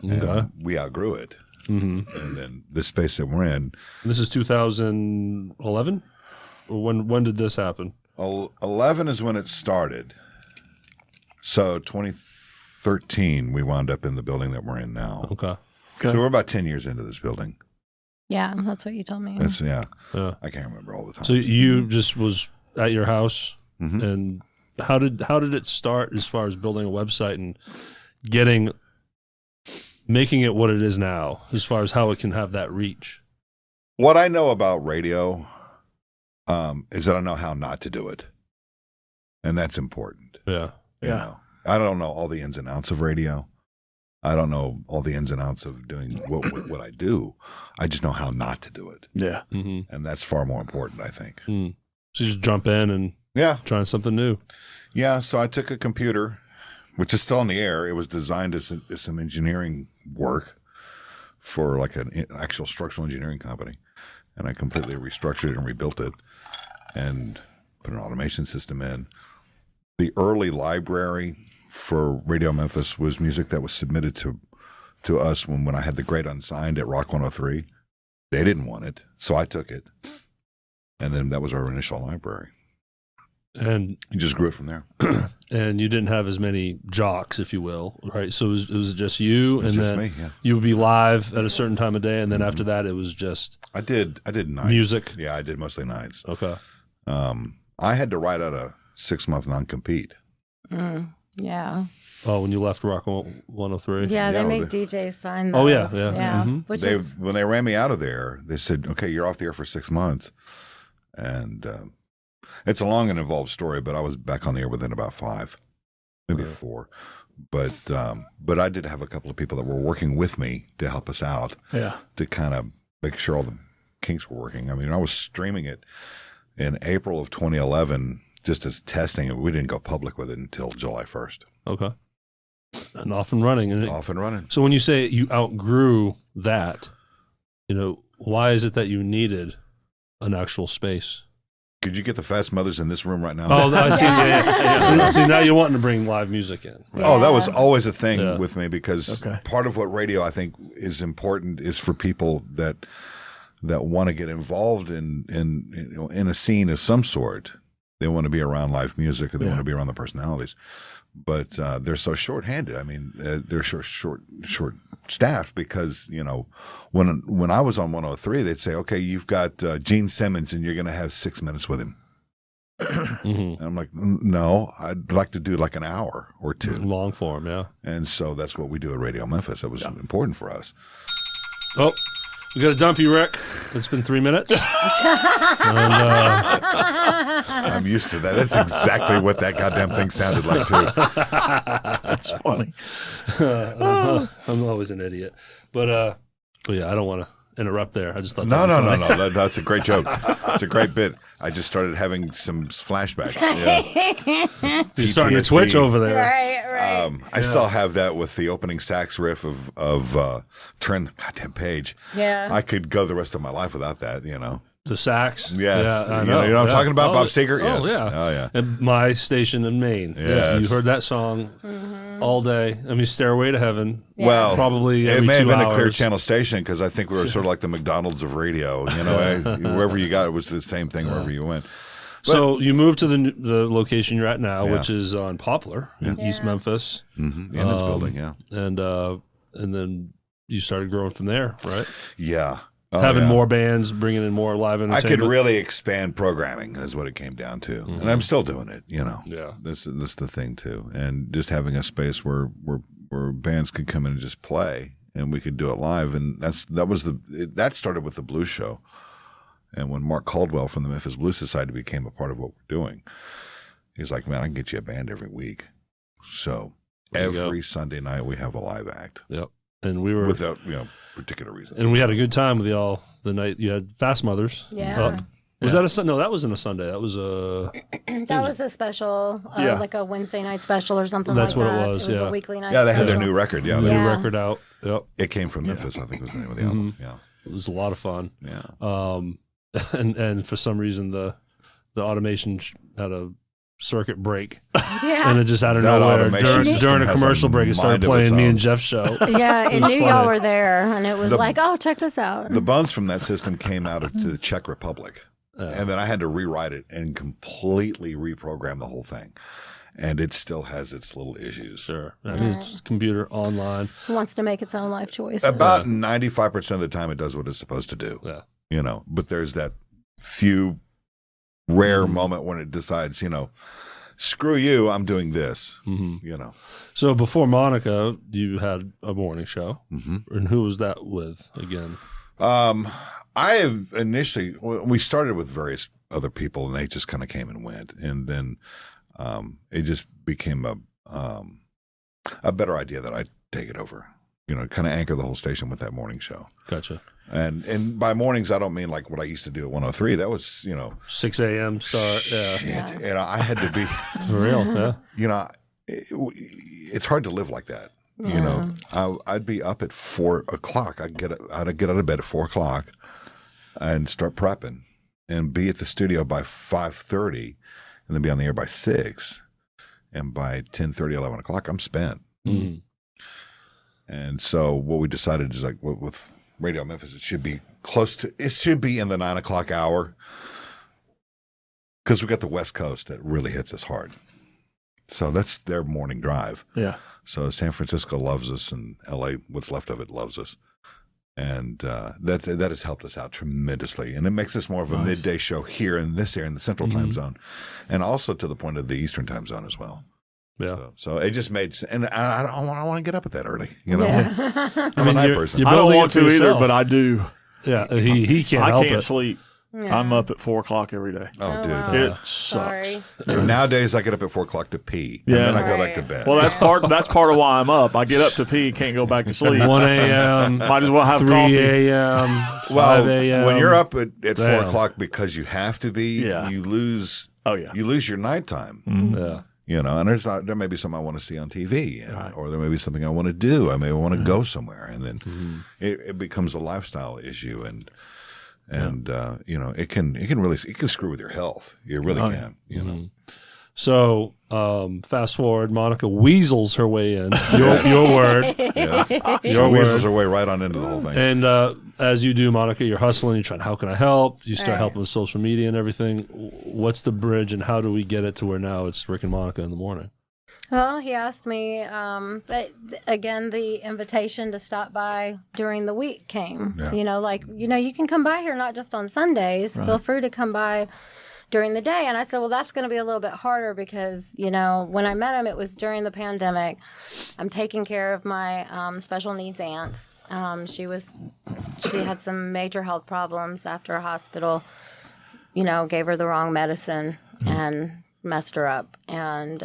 Speaker 1: Okay.
Speaker 3: We outgrew it. Mm-hmm. And then the space that we're in.
Speaker 1: This is 2011? Or when did this happen?
Speaker 3: 11 is when it started. So 2013, we wound up in the building that we're in now.
Speaker 1: Okay.
Speaker 3: So we're about 10 years into this building.
Speaker 2: Yeah, that's what you told me.
Speaker 3: That's,
Speaker 1: Yeah.
Speaker 3: I can't remember all the time.
Speaker 1: So you just was at your house,
Speaker 3: Mhm.
Speaker 1: and how did it start as far as building a website and making it what it is now, as far as how it can have that reach?
Speaker 3: What I know about radio is that I know how not to do it. And that's important.
Speaker 1: Yeah.
Speaker 3: You know? I don't know all the ins and outs of radio. I don't know all the ins and outs of doing what I do. I just know how not to do it.
Speaker 4: Yeah.
Speaker 1: Mm-hmm.
Speaker 3: And that's far more important, I think.
Speaker 1: So you just jump in and trying something new.
Speaker 3: Yeah, so I took a computer, which is still in the air. It was designed as some engineering work for like an actual structural engineering company. And I completely restructured it and rebuilt it and put an automation system in. The early library for Radio Memphis was music that was submitted to us when I had the Great Unsigned at Rock 103. They didn't want it, so I took it. And then that was our initial library.
Speaker 1: And
Speaker 3: you just grew it from there.
Speaker 1: And you didn't have as many jocks, if you will, right? So it was just you, and
Speaker 3: just
Speaker 1: then
Speaker 3: me, yeah.
Speaker 1: you would be live at a certain time of day, and then after that, it was just
Speaker 3: I did nights.
Speaker 1: Music.
Speaker 3: Yeah, I did mostly nights.
Speaker 1: Okay.
Speaker 3: I had to write out a 6-month non-compete.
Speaker 2: Yeah.
Speaker 1: Oh, when you left Rock 103?
Speaker 2: Yeah, they
Speaker 3: Yeah,
Speaker 2: make
Speaker 3: well,
Speaker 2: DJs sign those.
Speaker 1: Oh, yeah, yeah. Mm-hmm.
Speaker 2: Which
Speaker 3: They
Speaker 2: is
Speaker 3: when they ran me out of there, they said, "Okay, you're off the air for 6 months," and it's a long and involved story. But I was back on the air within about 5, maybe 4. But I did have a couple of people that were working with me to help us out.
Speaker 4: Yeah.
Speaker 3: To kind of make sure all the kinks were working. I mean, I was streaming it in April of 2011 just as testing, and we didn't go public with it until July 1st.
Speaker 1: Okay. And off and running. And
Speaker 3: Off and running.
Speaker 1: So when you say you outgrew that, why is it that you needed an actual space?
Speaker 3: Could you get the Fast Mothers in this room right now?
Speaker 1: Oh, I see. Yeah. See, now you're wanting to bring live music in. Right?
Speaker 3: Oh, that was always a thing
Speaker 1: Yeah.
Speaker 3: with me because part of what radio I think is important is for people that want to get involved in a scene of some sort. They want to be around live music, or they want to be around the personalities. but they're so short-handed. I mean, they're short staffed because, you know, when I was on 103, they'd say, okay, you've got Gene Simmons and you're going to have 6 minutes with him. And I'm like, no, I'd like to do like an hour or two.
Speaker 1: Long form, yeah.
Speaker 3: And so that's what we do at Radio Memphis. That was important for us.
Speaker 1: Oh, we got to dump you, Rick. It's been 3 minutes.
Speaker 3: I'm used to that. That's exactly what that goddamn thing sounded like, too.
Speaker 4: That's funny.
Speaker 1: I'm always an idiot. But yeah, I don't want to interrupt there. I just thought
Speaker 3: No. That's a great joke. It's a great bit. I just started having some flashbacks. Yeah.
Speaker 1: You're starting to twitch over there.
Speaker 2: Right.
Speaker 3: I still have that with the opening sax riff of Turn the Goddamn Page.
Speaker 2: Yeah.
Speaker 3: I could go the rest of my life without that, you know.
Speaker 1: The sax.
Speaker 3: Yes.
Speaker 1: Yeah, I
Speaker 3: You
Speaker 1: know.
Speaker 3: know what I'm talking about, Bob Seger?
Speaker 1: Oh,
Speaker 3: Yes.
Speaker 1: yeah.
Speaker 3: Oh, yeah.
Speaker 1: And my station in Maine. Yeah,
Speaker 3: Yes.
Speaker 1: you heard that song all day. I mean, Stairway to Heaven.
Speaker 3: Well,
Speaker 1: Probably
Speaker 3: it
Speaker 1: every
Speaker 3: may have
Speaker 1: 2
Speaker 3: been
Speaker 1: hours.
Speaker 3: a Clear Channel station because I think we were sort of like the McDonald's of radio. You know, wherever you got it was the same thing wherever you went.
Speaker 1: So you moved to the location you're at now,
Speaker 3: Yeah.
Speaker 1: which is on Poplar in East Memphis.
Speaker 3: Mm-hmm. The Image Building, yeah.
Speaker 1: And then you started growing from there, right?
Speaker 3: Yeah. Oh,
Speaker 1: Having
Speaker 3: yeah.
Speaker 1: more bands, bringing in more live
Speaker 3: I
Speaker 1: entertainment.
Speaker 3: could really expand programming is what it came down to. And I'm still doing it, you know.
Speaker 1: Yeah.
Speaker 3: This is the thing too. And just having a space where bands could come in and just play and we could do it live. And that started with the blues show. And when Mark Caldwell from the Memphis Blues Society became a part of what we're doing, he's like, man, I can get you a band every week. So every Sunday night we have a live act.
Speaker 1: Yep. And we were
Speaker 3: Without, particular reasons.
Speaker 1: and we had a good time with y'all the night you had Fast Mothers.
Speaker 2: Yeah.
Speaker 1: Up. Was that a no? That wasn't a Sunday. That was a
Speaker 2: That was a special,
Speaker 4: Yeah.
Speaker 2: like a Wednesday night special or something
Speaker 1: That's
Speaker 2: like
Speaker 1: what it
Speaker 2: that.
Speaker 1: was,
Speaker 2: It was
Speaker 1: yeah.
Speaker 2: a weekly night
Speaker 3: Yeah, they had
Speaker 2: special.
Speaker 3: their new record. Yeah,
Speaker 1: new
Speaker 2: Yeah.
Speaker 1: record out. Yep.
Speaker 3: it came from Memphis, I think was the name of the album. Yeah,
Speaker 1: It was a lot of fun.
Speaker 3: yeah.
Speaker 1: And for some reason the automation had a circuit break,
Speaker 2: Yeah.
Speaker 1: and it just out of
Speaker 3: That
Speaker 1: nowhere
Speaker 3: automation
Speaker 1: during
Speaker 3: system
Speaker 1: a
Speaker 3: has
Speaker 1: commercial
Speaker 3: a
Speaker 1: break, it started
Speaker 3: mind of
Speaker 1: playing
Speaker 3: its
Speaker 1: me
Speaker 3: own.
Speaker 1: and Jeff's show.
Speaker 2: Yeah, it
Speaker 1: was
Speaker 2: knew
Speaker 1: funny.
Speaker 2: y'all were there, and it was like, oh, check this out.
Speaker 3: The bones from that system came out to the Czech Republic, and then I had to rewrite it and completely reprogram the whole thing. And it still has its little issues.
Speaker 1: Sure, I mean, it's computer online.
Speaker 2: Who wants to make its own life choice?
Speaker 3: About 95% of the time, it does what it's supposed to do.
Speaker 1: Yeah,
Speaker 3: But there's that few rare moment when it decides, screw you, I'm doing this.
Speaker 1: So before Monica, you had a morning show,
Speaker 3: Mm-hmm.
Speaker 1: and who was that with again?
Speaker 3: I have we started with various other people, and they just kind of came and went, and then it just became a better idea that I take it over. Kind of anchor the whole station with that morning show.
Speaker 1: Gotcha.
Speaker 3: And by mornings, I don't mean like what I used to do at 103. That was
Speaker 1: 6 a.m. start. Yeah,
Speaker 3: shit. And I had to be,
Speaker 1: for real. Yeah,
Speaker 3: it's hard to live like that. I'd be up at 4 o'clock. I'd get out of bed at 4 o'clock and start prepping and be at the studio by 5:30 and then be on the air by 6. And by 10:30, 11 o'clock, I'm spent.
Speaker 1: Mm-hmm.
Speaker 3: And so what we decided is like with Radio Memphis, it should be in the 9 o'clock hour because we got the West Coast that really hits us hard. So that's their morning drive.
Speaker 4: Yeah.
Speaker 3: So San Francisco loves us, and LA, what's left of it, loves us. And that has helped us out tremendously. And it makes us more of a midday show here in this area in the Central Time Zone, and also to the point of the Eastern Time Zone as well.
Speaker 1: yeah.
Speaker 3: So it just made, and I don't want to get up at that early.
Speaker 2: Yeah.
Speaker 3: I'm a night person.
Speaker 1: you're
Speaker 4: I don't
Speaker 1: building
Speaker 4: want
Speaker 1: it for
Speaker 4: to either,
Speaker 1: yourself.
Speaker 4: but I do.
Speaker 1: Yeah, he can't
Speaker 4: I
Speaker 1: help
Speaker 4: can't
Speaker 1: it.
Speaker 4: sleep.
Speaker 2: Yeah.
Speaker 4: I'm up at 4 o'clock every day.
Speaker 3: Oh, dude.
Speaker 2: wow.
Speaker 4: It sucks.
Speaker 2: Sorry.
Speaker 3: Nowadays, I get up at 4 o'clock to pee, and
Speaker 4: Yeah.
Speaker 3: then I go back
Speaker 2: Right.
Speaker 3: to bed.
Speaker 4: Well, that's part of why I'm up. I get up to pee, can't go back to sleep.
Speaker 1: 1 a.m.,
Speaker 4: Might as well have
Speaker 1: 3
Speaker 4: coffee.
Speaker 1: a.m., 5
Speaker 3: Well,
Speaker 1: a.m.
Speaker 3: when you're up at 4
Speaker 1: Damn.
Speaker 3: o'clock because you have to be,
Speaker 4: Yeah.
Speaker 3: you lose.
Speaker 4: Oh yeah.
Speaker 3: You lose your nighttime.
Speaker 1: Yeah.
Speaker 3: And there may be something I want to see on TV,
Speaker 4: Right.
Speaker 3: or there may be something I want to do. I may want to go somewhere, and then it becomes a lifestyle issue, and it can screw with your health. You really can.
Speaker 1: So fast forward, Monica weasels her way in. Your word.
Speaker 3: Yes.
Speaker 1: Your
Speaker 3: She weasels
Speaker 1: word.
Speaker 3: her way right on into the whole thing.
Speaker 1: And as you do, Monica, you're hustling. You're trying, how can I help? You start
Speaker 2: Right.
Speaker 1: helping with social media and everything. What's the bridge, and how do we get it to where now it's Rick and Monica in the morning?
Speaker 2: Well, he asked me, but again, the invitation to stop by during the week came.
Speaker 3: Yeah.
Speaker 2: You can come by here not just on Sundays. Feel free to come by during the day. And I said, well, that's going to be a little bit harder because, when I met him, it was during the pandemic. I'm taking care of my special needs aunt. She had some major health problems after a hospital, gave her the wrong medicine and messed her up. And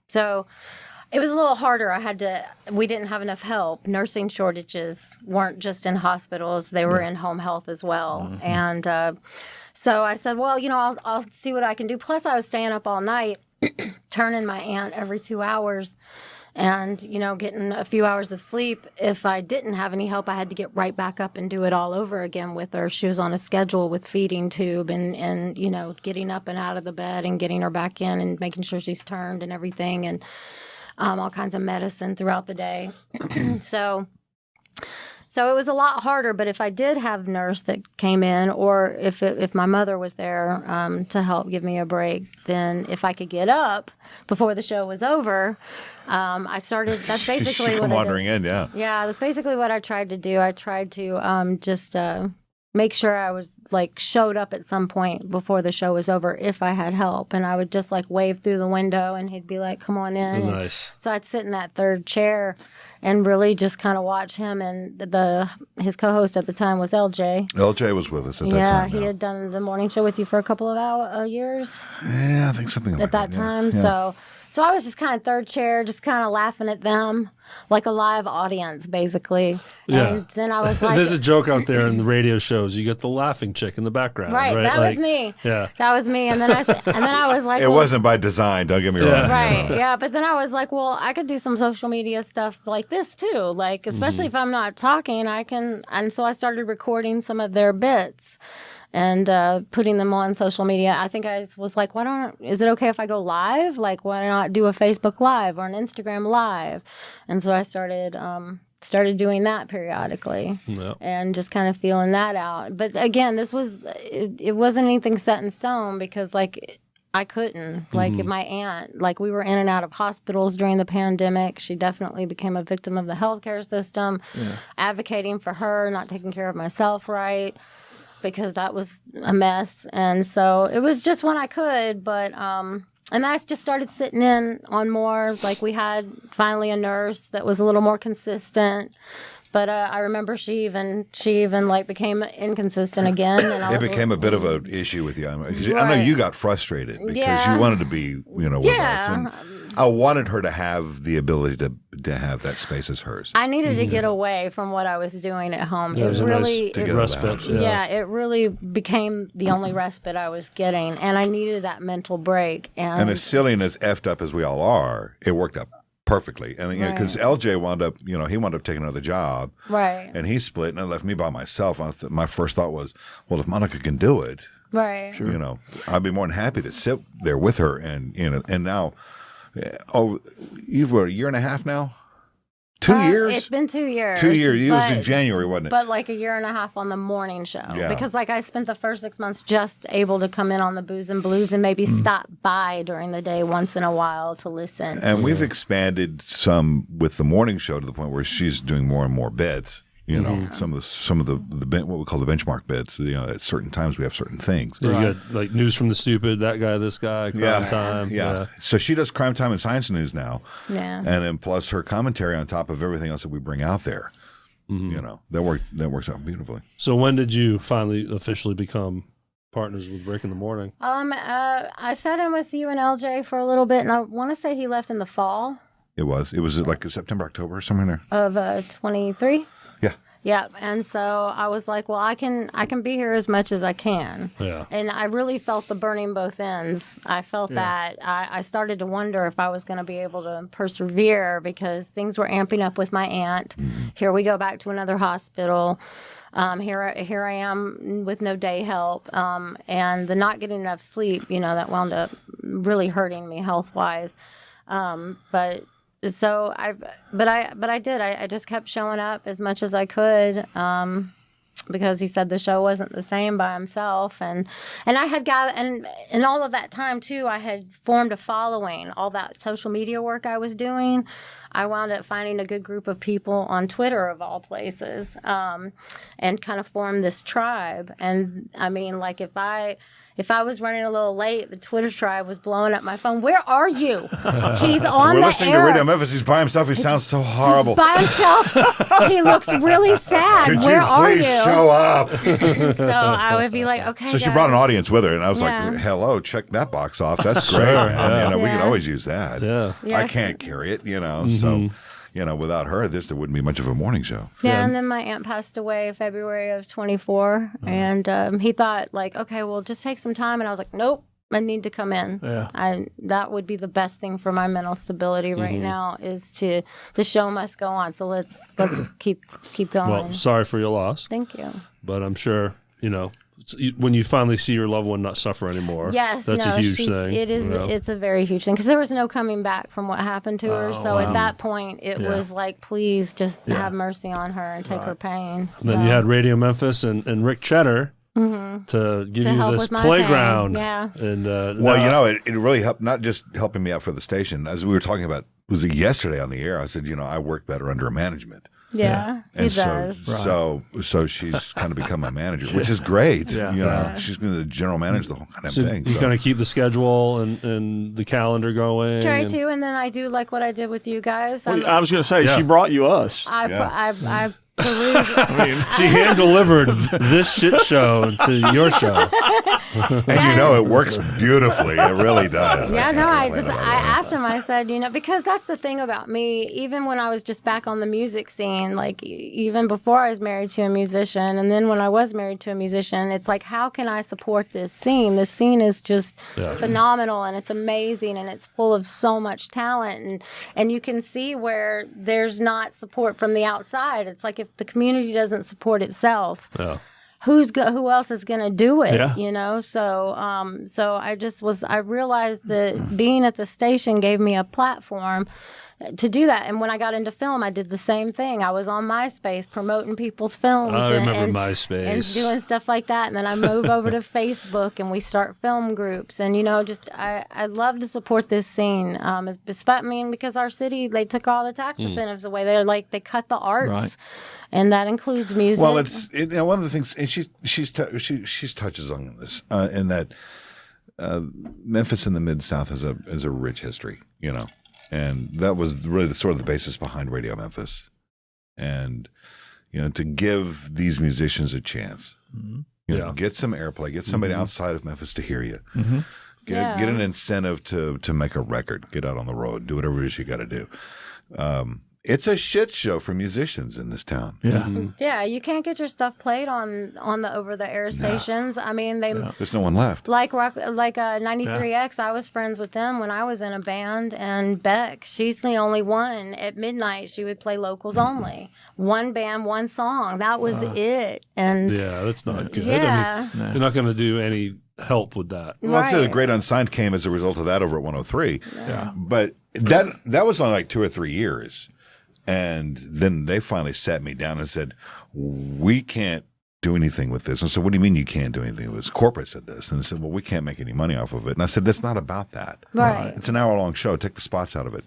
Speaker 2: so it was a little harder. We didn't have enough help. Nursing shortages weren't just in hospitals. They were in home health as well. Mm-hmm. And so I said, well, I'll see what I can do. Plus, I was staying up all night, turning my aunt every 2 hours and, getting a few hours of sleep. If I didn't have any help, I had to get right back up and do it all over again with her. She was on a schedule with feeding tube and getting up and out of the bed and getting her back in and making sure she's turned and everything and all kinds of medicine throughout the day. So it was a lot harder, but if I did have a nurse that came in or if my mother was there to help give me a break, then if I could get up before the show was over, I started, that's basically what
Speaker 3: wandering in, yeah.
Speaker 2: Yeah, that's basically what I tried to do. I tried to just make sure I was showed up at some point before the show was over if I had help. And I would just wave through the window and he'd be like, come on in.
Speaker 1: Nice.
Speaker 2: So I'd sit in that third chair and really just kind of watch him. And his co-host at the time was LJ.
Speaker 3: LJ was with us at that time.
Speaker 2: Yeah, he had done the morning show with you for a couple of years.
Speaker 3: Yeah, I think something like that.
Speaker 2: At that time.
Speaker 3: Yeah.
Speaker 2: So I was just kind of third chair, just kind of laughing at them like a live audience, basically.
Speaker 1: Yeah.
Speaker 2: And then I was like...
Speaker 1: There's a joke out there in the radio shows. You get the laughing chick in the background.
Speaker 2: Right, that was me.
Speaker 1: Yeah.
Speaker 2: That was me. And then I was like...
Speaker 3: It wasn't by design, don't get me wrong.
Speaker 2: Right, yeah. But then I was like, well, I could do some social media stuff like this too. Especially if I'm not talking, I can... And so I started recording some of their bits and putting them on social media. I think I was like, is it okay if I go live? Why not do a Facebook Live or an Instagram Live? And so I started doing that periodically and just kind of feeling that out. But again, it wasn't anything set in stone because I couldn't. My aunt, we were in and out of hospitals during the pandemic. She definitely became a victim of the healthcare system, advocating for her, not taking care of myself right. Because that was a mess. And so it was just when I could, but and I just started sitting in on more. We had finally a nurse that was a little more consistent. But I remember she even became inconsistent again. And
Speaker 3: it became a bit of an issue with you. I know you got frustrated because you wanted to be, with us. And I wanted her to have the ability to have that space as hers.
Speaker 2: I needed to get away from what I was doing at home.
Speaker 1: Yeah,
Speaker 2: it really,
Speaker 1: respite.
Speaker 2: It really became the only respite I was getting, and I needed that mental break.
Speaker 3: And as silly and as effed up as we all are, it worked out perfectly. And because LJ wound up, he wound up taking another job,
Speaker 2: right?
Speaker 3: And he split, and it left me by myself. My first thought was, well, if Monica can do it,
Speaker 2: right?
Speaker 3: Sure. I'd be more than happy to sit there with her, and and now. You've a year and a half now? 2 years?
Speaker 2: It's been 2 years.
Speaker 3: 2 years. It was in January, wasn't it?
Speaker 2: But a year and a half on the morning show.
Speaker 3: Yeah.
Speaker 2: Because I spent the first 6 months just able to come in on the Booze and Blues and maybe stop by during the day once in a while to listen.
Speaker 3: And we've expanded some with the morning show to the point where she's doing more and more beds. Some of the what we call the benchmark beds. At certain times we have certain things.
Speaker 1: Yeah, you got News from the Stupid, that guy, this guy, Crime Time.
Speaker 3: Yeah. So she does Crime Time and Science News now.
Speaker 2: Yeah.
Speaker 3: And then plus her commentary on top of everything else that we bring out there. That works out beautifully.
Speaker 1: So when did you finally officially become partners with Ric in the morning?
Speaker 2: I sat in with you and LJ for a little bit, and I want to say he left in the fall.
Speaker 3: It was September, October, or somewhere in there.
Speaker 2: Of 23. Yeah, and so I was like, well, I can be here as much as I can.
Speaker 1: Yeah.
Speaker 2: And I really felt the burning both ends. I felt that I started to wonder if I was going to be able to persevere because things were amping up with my aunt. Here we go back to another hospital. Here I am with no day help, and the not getting enough sleep. That wound up really hurting me health wise. I did. I just kept showing up as much as I could. because he said the show wasn't the same by himself. And I had got, and all of that time too, I had formed a following. All that social media work I was doing, I wound up finding a good group of people on Twitter, of all places, and kind of formed this tribe. And I mean, like, if I was running a little late, the Twitter tribe was blowing up my phone. Where are you? He's on
Speaker 3: We're
Speaker 2: the
Speaker 3: listening
Speaker 2: air.
Speaker 3: to Radio Memphis. He's by himself. He sounds so horrible.
Speaker 2: He's by himself. He looks really sad.
Speaker 3: Could
Speaker 2: Where
Speaker 3: you
Speaker 2: are
Speaker 3: please
Speaker 2: you?
Speaker 3: show up?
Speaker 2: So I would be like, okay.
Speaker 3: So she
Speaker 2: guys.
Speaker 3: brought an audience with her, and I was
Speaker 2: Yeah.
Speaker 3: like, hello, check that box off. That's great, man. You know, we can
Speaker 2: Yeah.
Speaker 3: always use that.
Speaker 1: Yeah.
Speaker 3: I
Speaker 2: Yes.
Speaker 3: can't carry it, so, without her, there wouldn't be much of a morning show.
Speaker 2: Yeah, and then my aunt passed away February of 24, and he thought, like, okay, well, just take some time. And I was like, nope, I need to come in.
Speaker 4: Yeah.
Speaker 2: That would be the best thing for my mental stability right now, is the show must go on. So let's keep going.
Speaker 1: Well, sorry for your loss,
Speaker 2: Thank you.
Speaker 1: but I'm sure, when you finally see your loved one not suffer anymore,
Speaker 2: Yes,
Speaker 1: that's a huge thing.
Speaker 2: It is. It's a very huge thing, because there was no coming back from what happened to her. So at that point, it was like, please just have mercy on her and take her pain.
Speaker 1: And then you had Radio Memphis and Ric Chetter to give
Speaker 2: To
Speaker 1: you
Speaker 2: help
Speaker 1: this
Speaker 2: with my
Speaker 1: playground.
Speaker 2: pain, yeah.
Speaker 1: And
Speaker 3: Well, it really helped, not just helping me out for the station. As we were talking about, was it yesterday on the air? I said, I work better under a management.
Speaker 2: Yeah, he
Speaker 3: And
Speaker 2: does.
Speaker 3: so she's kind of become my manager, which is great. She's going to general manage the whole kind of thing.
Speaker 1: you kind of keep the schedule and the calendar going.
Speaker 2: Try
Speaker 1: and-
Speaker 2: to, and then I do like what I did with you guys.
Speaker 4: Well, I was going to say, she brought you us.
Speaker 2: I peruse.
Speaker 1: I mean, she hand delivered this shit show to your show.
Speaker 3: And it works beautifully. It really does.
Speaker 2: Yeah, no, I
Speaker 3: can't complain about
Speaker 2: asked him, I said, because that's the thing about me, even when I was just back on the music scene, like even before I was married to a musician, and then when I was married to a musician, it's like, how can I support this scene? This scene is just phenomenal, and it's amazing, and it's full of so much talent, and you can see where there's not support from the outside. It's like, if the community doesn't support itself, who else is going to do it?
Speaker 4: Yeah.
Speaker 2: So I realized that being at the station gave me a platform to do that. And when I got into film, I did the same thing. I was on MySpace promoting people's films.
Speaker 1: I remember
Speaker 2: and
Speaker 1: MySpace.
Speaker 2: and doing stuff like that. And then I move over to Facebook, and we start film groups. And I love to support this scene. Because our city, they took all the tax incentives away. They cut the arts.
Speaker 4: Right.
Speaker 2: And that includes music.
Speaker 3: Well, it's one of the things, and she touches on this, in that Memphis in the Mid-South has a rich history, and that was really the basis behind Radio Memphis, and to give these musicians a chance, get some airplay, get somebody outside of Memphis to hear you, get an incentive to make a record, get out on the road, do whatever it is you got to do. It's a shit show for musicians in this town.
Speaker 4: Yeah.
Speaker 2: Yeah, you can't get your stuff played on the over-the-air stations. I mean,
Speaker 3: There's no one left.
Speaker 2: like 93X, I was friends with them when I was in a band, and Beck, she's the only one. At midnight, she would play locals only. One band, one song. That was it. And
Speaker 1: Yeah, that's not good.
Speaker 2: yeah.
Speaker 1: I mean, you're not going to do any help with that.
Speaker 3: Well, I'd say the
Speaker 2: Right.
Speaker 3: Great Unsigned came as a result of that over at 103.
Speaker 4: Yeah.
Speaker 3: But that was on like 2 or 3 years. And then they finally sat me down and said, we can't do anything with this. And I said, what do you mean you can't do anything with this? Corporate said this. And they said, well, we can't make any money off of it. And I said, that's not about that.
Speaker 2: Right.
Speaker 3: It's an hour-long show. Take the spots out of it,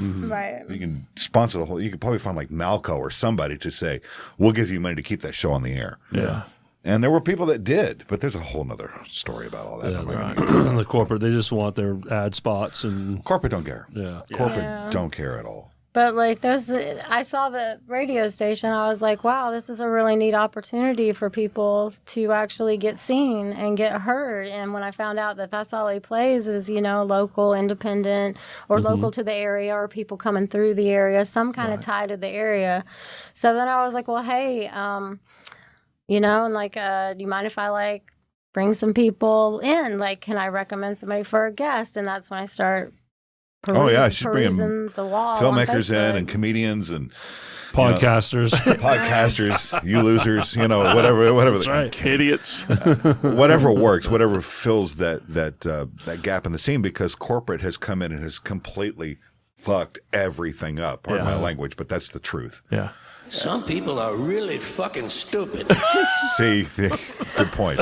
Speaker 2: Right.
Speaker 3: You can sponsor the whole – you could probably find like Malco or somebody to say, we'll give you money to keep that show on the air.
Speaker 4: Yeah.
Speaker 3: And there were people that did, but there's a whole nother story about all that.
Speaker 1: The corporate, they just want their ad spots and
Speaker 3: Corporate don't care. Corporate
Speaker 2: Yeah.
Speaker 3: don't care at all.
Speaker 2: But I saw the radio station. I was like, wow, this is a really neat opportunity for people to actually get seen and get heard. And when I found out that that's all he plays is, local, independent, or local to the area, or people coming through the area, some kind of tie to the area. So then I was like, well, hey, do you mind if I bring some people in? Can I recommend somebody for a guest? And that's when I start
Speaker 3: She's bringing
Speaker 2: perusing the wall on
Speaker 3: filmmakers in
Speaker 2: Facebook.
Speaker 3: and comedians and
Speaker 1: podcasters.
Speaker 3: podcasters, you losers, whatever.
Speaker 1: That's right.
Speaker 4: Idiots.
Speaker 3: Whatever works, whatever fills that gap in the scene, because corporate has come in and has completely fucked everything up. Pardon my language, but that's the truth.
Speaker 4: Yeah.
Speaker 5: Some people are really fucking stupid.
Speaker 3: See, good point.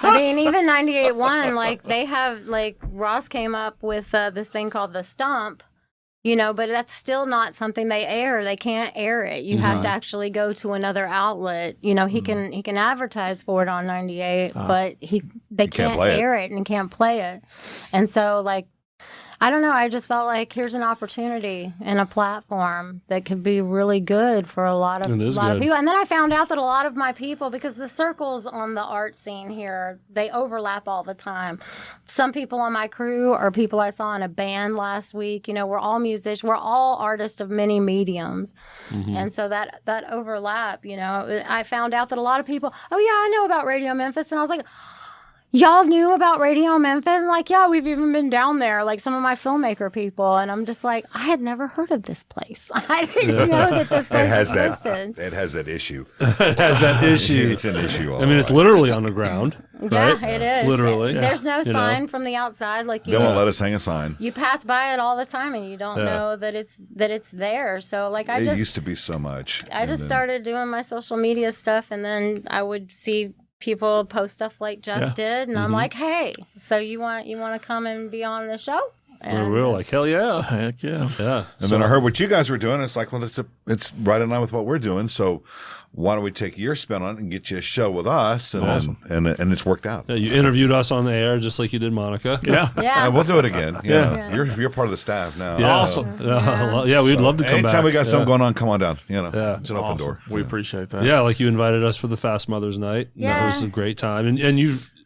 Speaker 2: I mean, even 98.1, like they have, like Ross came up with this thing called the Stump, but that's still not something they air. They can't air it. You have to actually go to another outlet. He can advertise for it on 98, but they can't air it and can't play it. And so, like, I don't know. I just felt like here's an opportunity and a platform that could be really good for a lot of people. And then I found out that a lot of my people, because the circles on the art scene here, they overlap all the time. Some people on my crew are people I saw in a band last week. We're all musicians. We're all artists of many mediums. And so that overlap, I found out that a lot of people, oh, yeah, I know about Radio Memphis. And I was like, y'all knew about Radio Memphis? And like, yeah, we've even been down there, like some of my filmmaker people. And I'm just like, I had never heard of this place. I didn't know that this place existed.
Speaker 3: It has that issue.
Speaker 1: It has that issue.
Speaker 3: It's an issue.
Speaker 1: It's literally on the ground. Right?
Speaker 2: Yeah, it is.
Speaker 1: Literally.
Speaker 2: There's no sign from the outside. Like
Speaker 3: they won't let us hang a sign.
Speaker 2: You pass by it all the time and you don't know that it's there. So like
Speaker 3: it used to be so much.
Speaker 2: I just started doing my social media stuff, and then I would see people post stuff like Jeff did, and I'm like, hey, so you want to come and be on the show? And
Speaker 1: we were like, hell yeah.
Speaker 4: Heck yeah.
Speaker 1: Yeah.
Speaker 3: And then I heard what you guys were doing. It's like, well, it's right in line with what we're doing. So why don't we take your spin on it and get you a show with us? And
Speaker 1: awesome.
Speaker 3: and it's worked out.
Speaker 1: Yeah, you interviewed us on the air just like you did Monica.
Speaker 4: Yeah.
Speaker 2: Yeah.
Speaker 3: We'll do it again.
Speaker 2: Yeah.
Speaker 3: You're part of the staff now.
Speaker 1: Yeah.
Speaker 4: Awesome.
Speaker 1: Yeah, we'd love to come back.
Speaker 3: Anytime we got something going on, come on down.
Speaker 1: It's
Speaker 3: an open door.
Speaker 4: We appreciate that.
Speaker 1: Yeah, like you invited us for the Fast Mother's Night.
Speaker 2: Yeah.
Speaker 1: That was a great time. And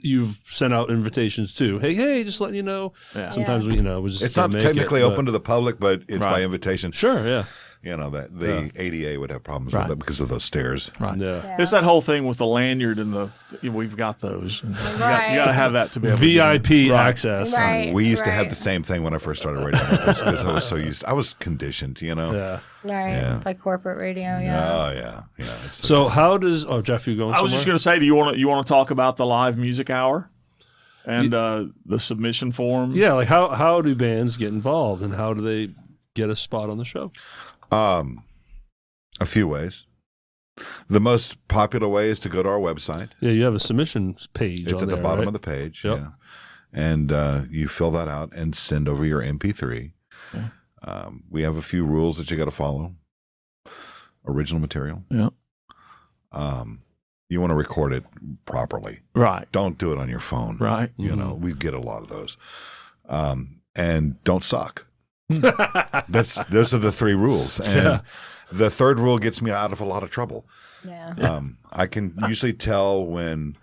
Speaker 1: you've sent out invitations too. Hey, just letting you know. Yeah. Sometimes we just
Speaker 3: it's not technically open to the public, but it's by invitation.
Speaker 1: Sure, yeah.
Speaker 3: That the ADA would have problems with it because of those stairs.
Speaker 4: Right.
Speaker 1: Yeah.
Speaker 4: It's that whole thing with the lanyard and we've got those. You got to have that to be able
Speaker 1: VIP access.
Speaker 2: Right.
Speaker 3: We used to have the same thing when I first started Radio Memphis because I was so used. I was conditioned,
Speaker 1: Yeah.
Speaker 2: Right.
Speaker 3: Yeah.
Speaker 2: Like corporate radio.
Speaker 3: Oh yeah.
Speaker 1: So how does Jeff, you going?
Speaker 4: I was just going to say, do you want to talk about the live music hour and the submission form?
Speaker 1: Yeah, like how do bands get involved and how do they get a spot on the show?
Speaker 3: A few ways. The most popular way is to go to our website.
Speaker 1: Yeah, you have a submission page.
Speaker 3: It's at the bottom of the page.
Speaker 1: Yep.
Speaker 3: Yeah, and you fill that out and send over your MP3. Okay. We have a few rules that you got to follow. Original material.
Speaker 4: Yeah.
Speaker 3: You want to record it properly.
Speaker 4: Right.
Speaker 3: Don't do it on your phone.
Speaker 4: Right.
Speaker 3: We get a lot of those. And don't suck. Those are the three rules. And the third rule gets me out of a lot of trouble.
Speaker 2: Yeah.
Speaker 3: I can usually tell when.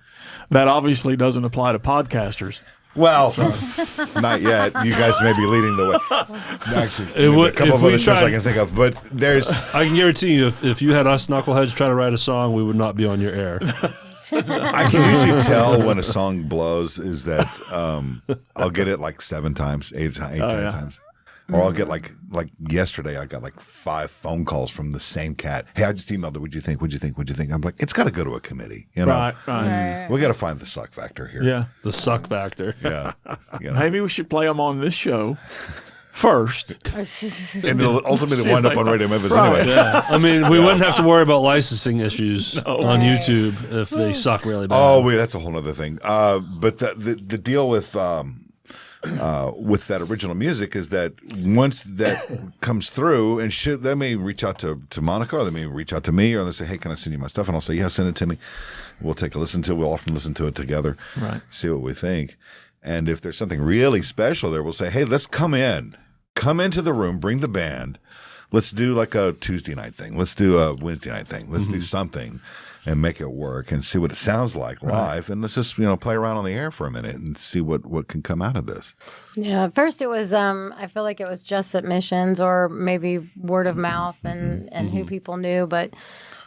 Speaker 4: That obviously doesn't apply to podcasters.
Speaker 3: Well, not yet. You guys may be leading the way. Actually, a couple of other shows I can think of, but there's.
Speaker 1: I can guarantee you, if you had us knuckleheads try to write a song, we would not be on your air.
Speaker 3: I can usually tell when a song blows is that I'll get it like 7 times, 8 times. Or I'll get like yesterday, I got like 5 phone calls from the same cat. Hey, I just emailed it. What'd you think? I'm like, it's got to go to a committee.
Speaker 4: Right.
Speaker 3: We got to find the suck factor here.
Speaker 4: Yeah.
Speaker 1: The suck factor.
Speaker 3: Yeah.
Speaker 4: Maybe we should play them on this show first.
Speaker 3: And it'll ultimately wind up on Radio Memphis anyway.
Speaker 1: Yeah. I mean, we wouldn't have to worry about licensing issues on YouTube if they suck really bad.
Speaker 3: Oh, that's a whole other thing. But the deal with that original music is that once that comes through, and they may reach out to Monica, or they may reach out to me, or they say, hey, can I send you my stuff? And I'll say, yeah, send it to me. We'll take a listen to it. We'll often listen to it together, see what we think. And if there's something really special there, we'll say, hey, let's come into the room, bring the band. Let's do like a Tuesday night thing. Let's do a Wednesday night thing. Let's do something and make it work and see what it sounds like live. And let's just, play around on the air for a minute and see what can come out of this.
Speaker 2: Yeah, at first it was, I feel like it was just submissions or maybe word of mouth and who people knew. But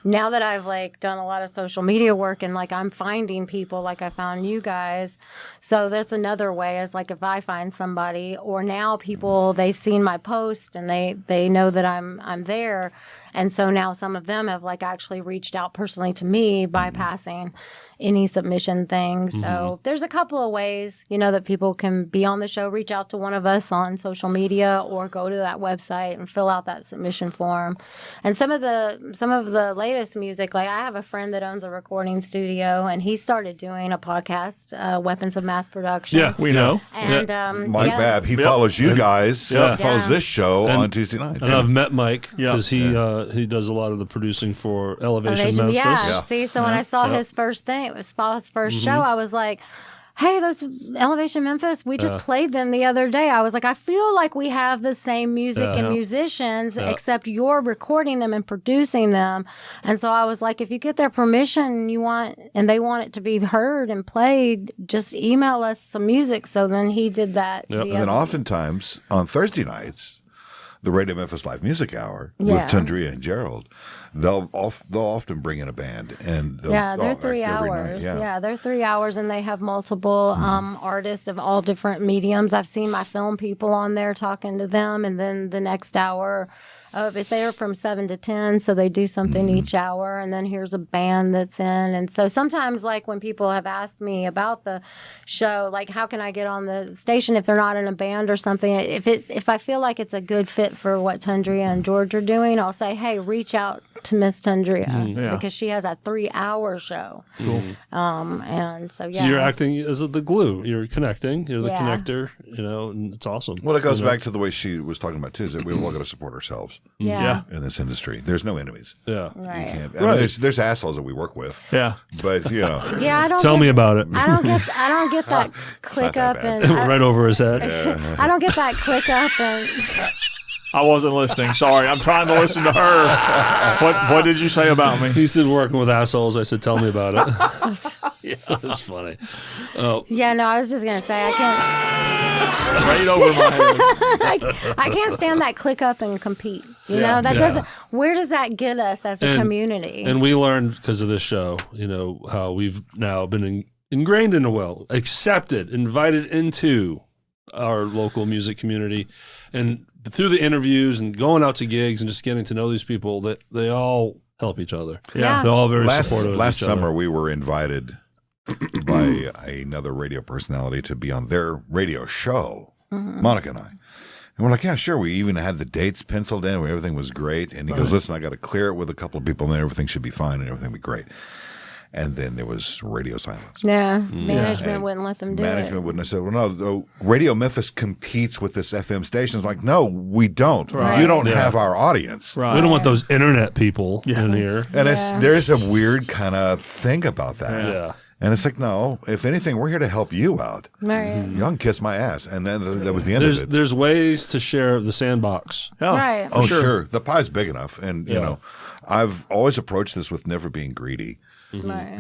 Speaker 2: now that I've done a lot of social media work and I'm finding people, I found you guys. So that's another way is if I find somebody, or now people, they've seen my post and they know that I'm there. And so now some of them have actually reached out personally to me, bypassing any submission thing. So there's a couple of ways, that people can be on the show. reach out to one of us on social media or go to that website and fill out that submission form. And some of the latest music, like I have a friend that owns a recording studio, and he started doing a podcast, Weapons of Mass Production.
Speaker 1: Yeah, we know.
Speaker 2: And
Speaker 3: Mike Babb, he follows you guys, follows this show on Tuesday nights.
Speaker 1: And I've met Mike because he does a lot of the producing for Elevation Memphis.
Speaker 2: Yeah. See, so when I saw his first thing, it was his first show, I was like, hey, those Elevation Memphis, we just played them the other day. I was like, I feel like we have the same music and musicians, except you're recording them and producing them. And so I was like, if you get their permission and they want it to be heard and played, just email us some music. So then he did that.
Speaker 3: And then oftentimes on Thursday nights, the Radio Memphis Live Music Hour with Tundria and Gerald, they'll often bring in a band, and
Speaker 2: they're 3 hours. They're 3 hours, and they have multiple artists of all different mediums. I've seen my film people on there talking to them, and then the next hour. If they're from 7 to 10, so they do something each hour, and then here's a band that's in. And so sometimes, like when people have asked me about the show, like how can I get on the station if they're not in a band or something? If I feel like it's a good fit for what Tundria and George are doing, I'll say, hey, reach out to Miss Tundria because she has a 3-hour show. Cool. And so
Speaker 1: So you're acting as the glue. You're connecting. You're the connector. And it's awesome.
Speaker 3: Well, it goes back to the way she was talking about too. Is that we've all got to support ourselves.
Speaker 2: Yeah.
Speaker 3: In this industry, there's no enemies.
Speaker 1: Yeah,
Speaker 2: right.
Speaker 3: You can't, I mean, there's assholes that we work with.
Speaker 4: Yeah,
Speaker 3: but
Speaker 2: I don't.
Speaker 1: Tell me about it.
Speaker 2: I don't get that click up and
Speaker 1: right over his head.
Speaker 2: I don't get that click up and.
Speaker 4: I wasn't listening. Sorry, I'm trying to listen to her. What did you say about me?
Speaker 1: He said working with assholes. I said, tell me about it. That's funny.
Speaker 2: Yeah, no, I was just gonna say I can't.
Speaker 4: Straight over my head.
Speaker 2: I can't stand that click up and compete. You know that doesn't. Where does that get us as a community?
Speaker 1: And we learned because of this show, how we've now been ingrained in accepted, invited into our local music community, and through the interviews and going out to gigs and just getting to know these people, that they all help each other.
Speaker 2: Yeah.
Speaker 1: They're all very supportive.
Speaker 3: Last summer, we were invited by another radio personality to be on their radio show, Monica and I. And we're like, yeah, sure. We even had the dates penciled in. Everything was great. And he goes, listen, I got to clear it with a couple of people, and then everything should be fine and everything will be great. And then there was radio silence.
Speaker 2: Yeah, management wouldn't let them do it.
Speaker 3: Management wouldn't. I said, well, no, Radio Memphis competes with this FM station. It's like, no, we don't.
Speaker 4: Right.
Speaker 3: You don't have our audience.
Speaker 4: Right.
Speaker 1: We don't want those internet people in here.
Speaker 3: And there's a weird kind of thing about that.
Speaker 1: Yeah.
Speaker 3: And it's like, no, if anything, we're here to help you out.
Speaker 2: Right.
Speaker 3: You can kiss my ass. And then that was the end of it.
Speaker 1: There's ways to share the sandbox.
Speaker 4: Oh,
Speaker 2: Right.
Speaker 3: Oh, sure. The pie's big enough. And, I've always approached this with never being greedy.
Speaker 2: Right.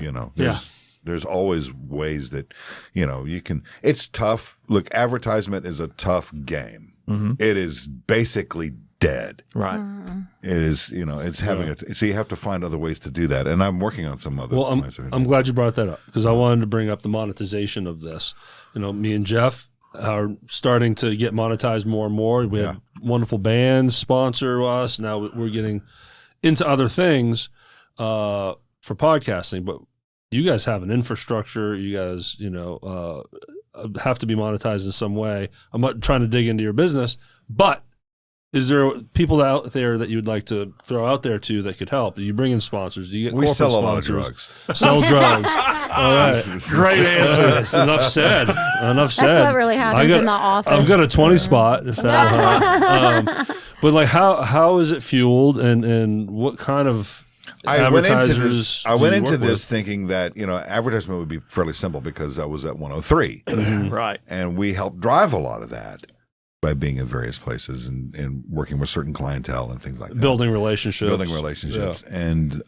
Speaker 3: There's always ways that, you can. It's tough. Look, advertisement is a tough game. It is basically dead.
Speaker 4: Right.
Speaker 3: It is, it's having so you have to find other ways to do that. And I'm working on some other.
Speaker 1: Well, I'm glad you brought that up because I wanted to bring up the monetization of this. Me and Jeff are starting to get monetized more and more. We have wonderful bands sponsor us. Now we're getting into other things for podcasting, but you guys have an infrastructure. You guys, have to be monetized in some way. I'm not trying to dig into your business, but is there people out there that you'd like to throw out there too that could help? Do you bring in sponsors? Do you get corporate
Speaker 3: sell a lot of
Speaker 1: sponsors?
Speaker 3: drugs.
Speaker 1: Sell drugs. All right. Great answer. Enough said. Enough said.
Speaker 2: That's what really happens in the office.
Speaker 1: I've got a 20 spot. If that but like, how is it fueled, and what kind of advertisers?
Speaker 3: I went into this thinking that advertisement would be fairly simple because I was at 103,
Speaker 4: Right,
Speaker 3: and we helped drive a lot of that by being in various places and working with certain clientele and things like that.
Speaker 1: Building relationships.
Speaker 3: Yeah. And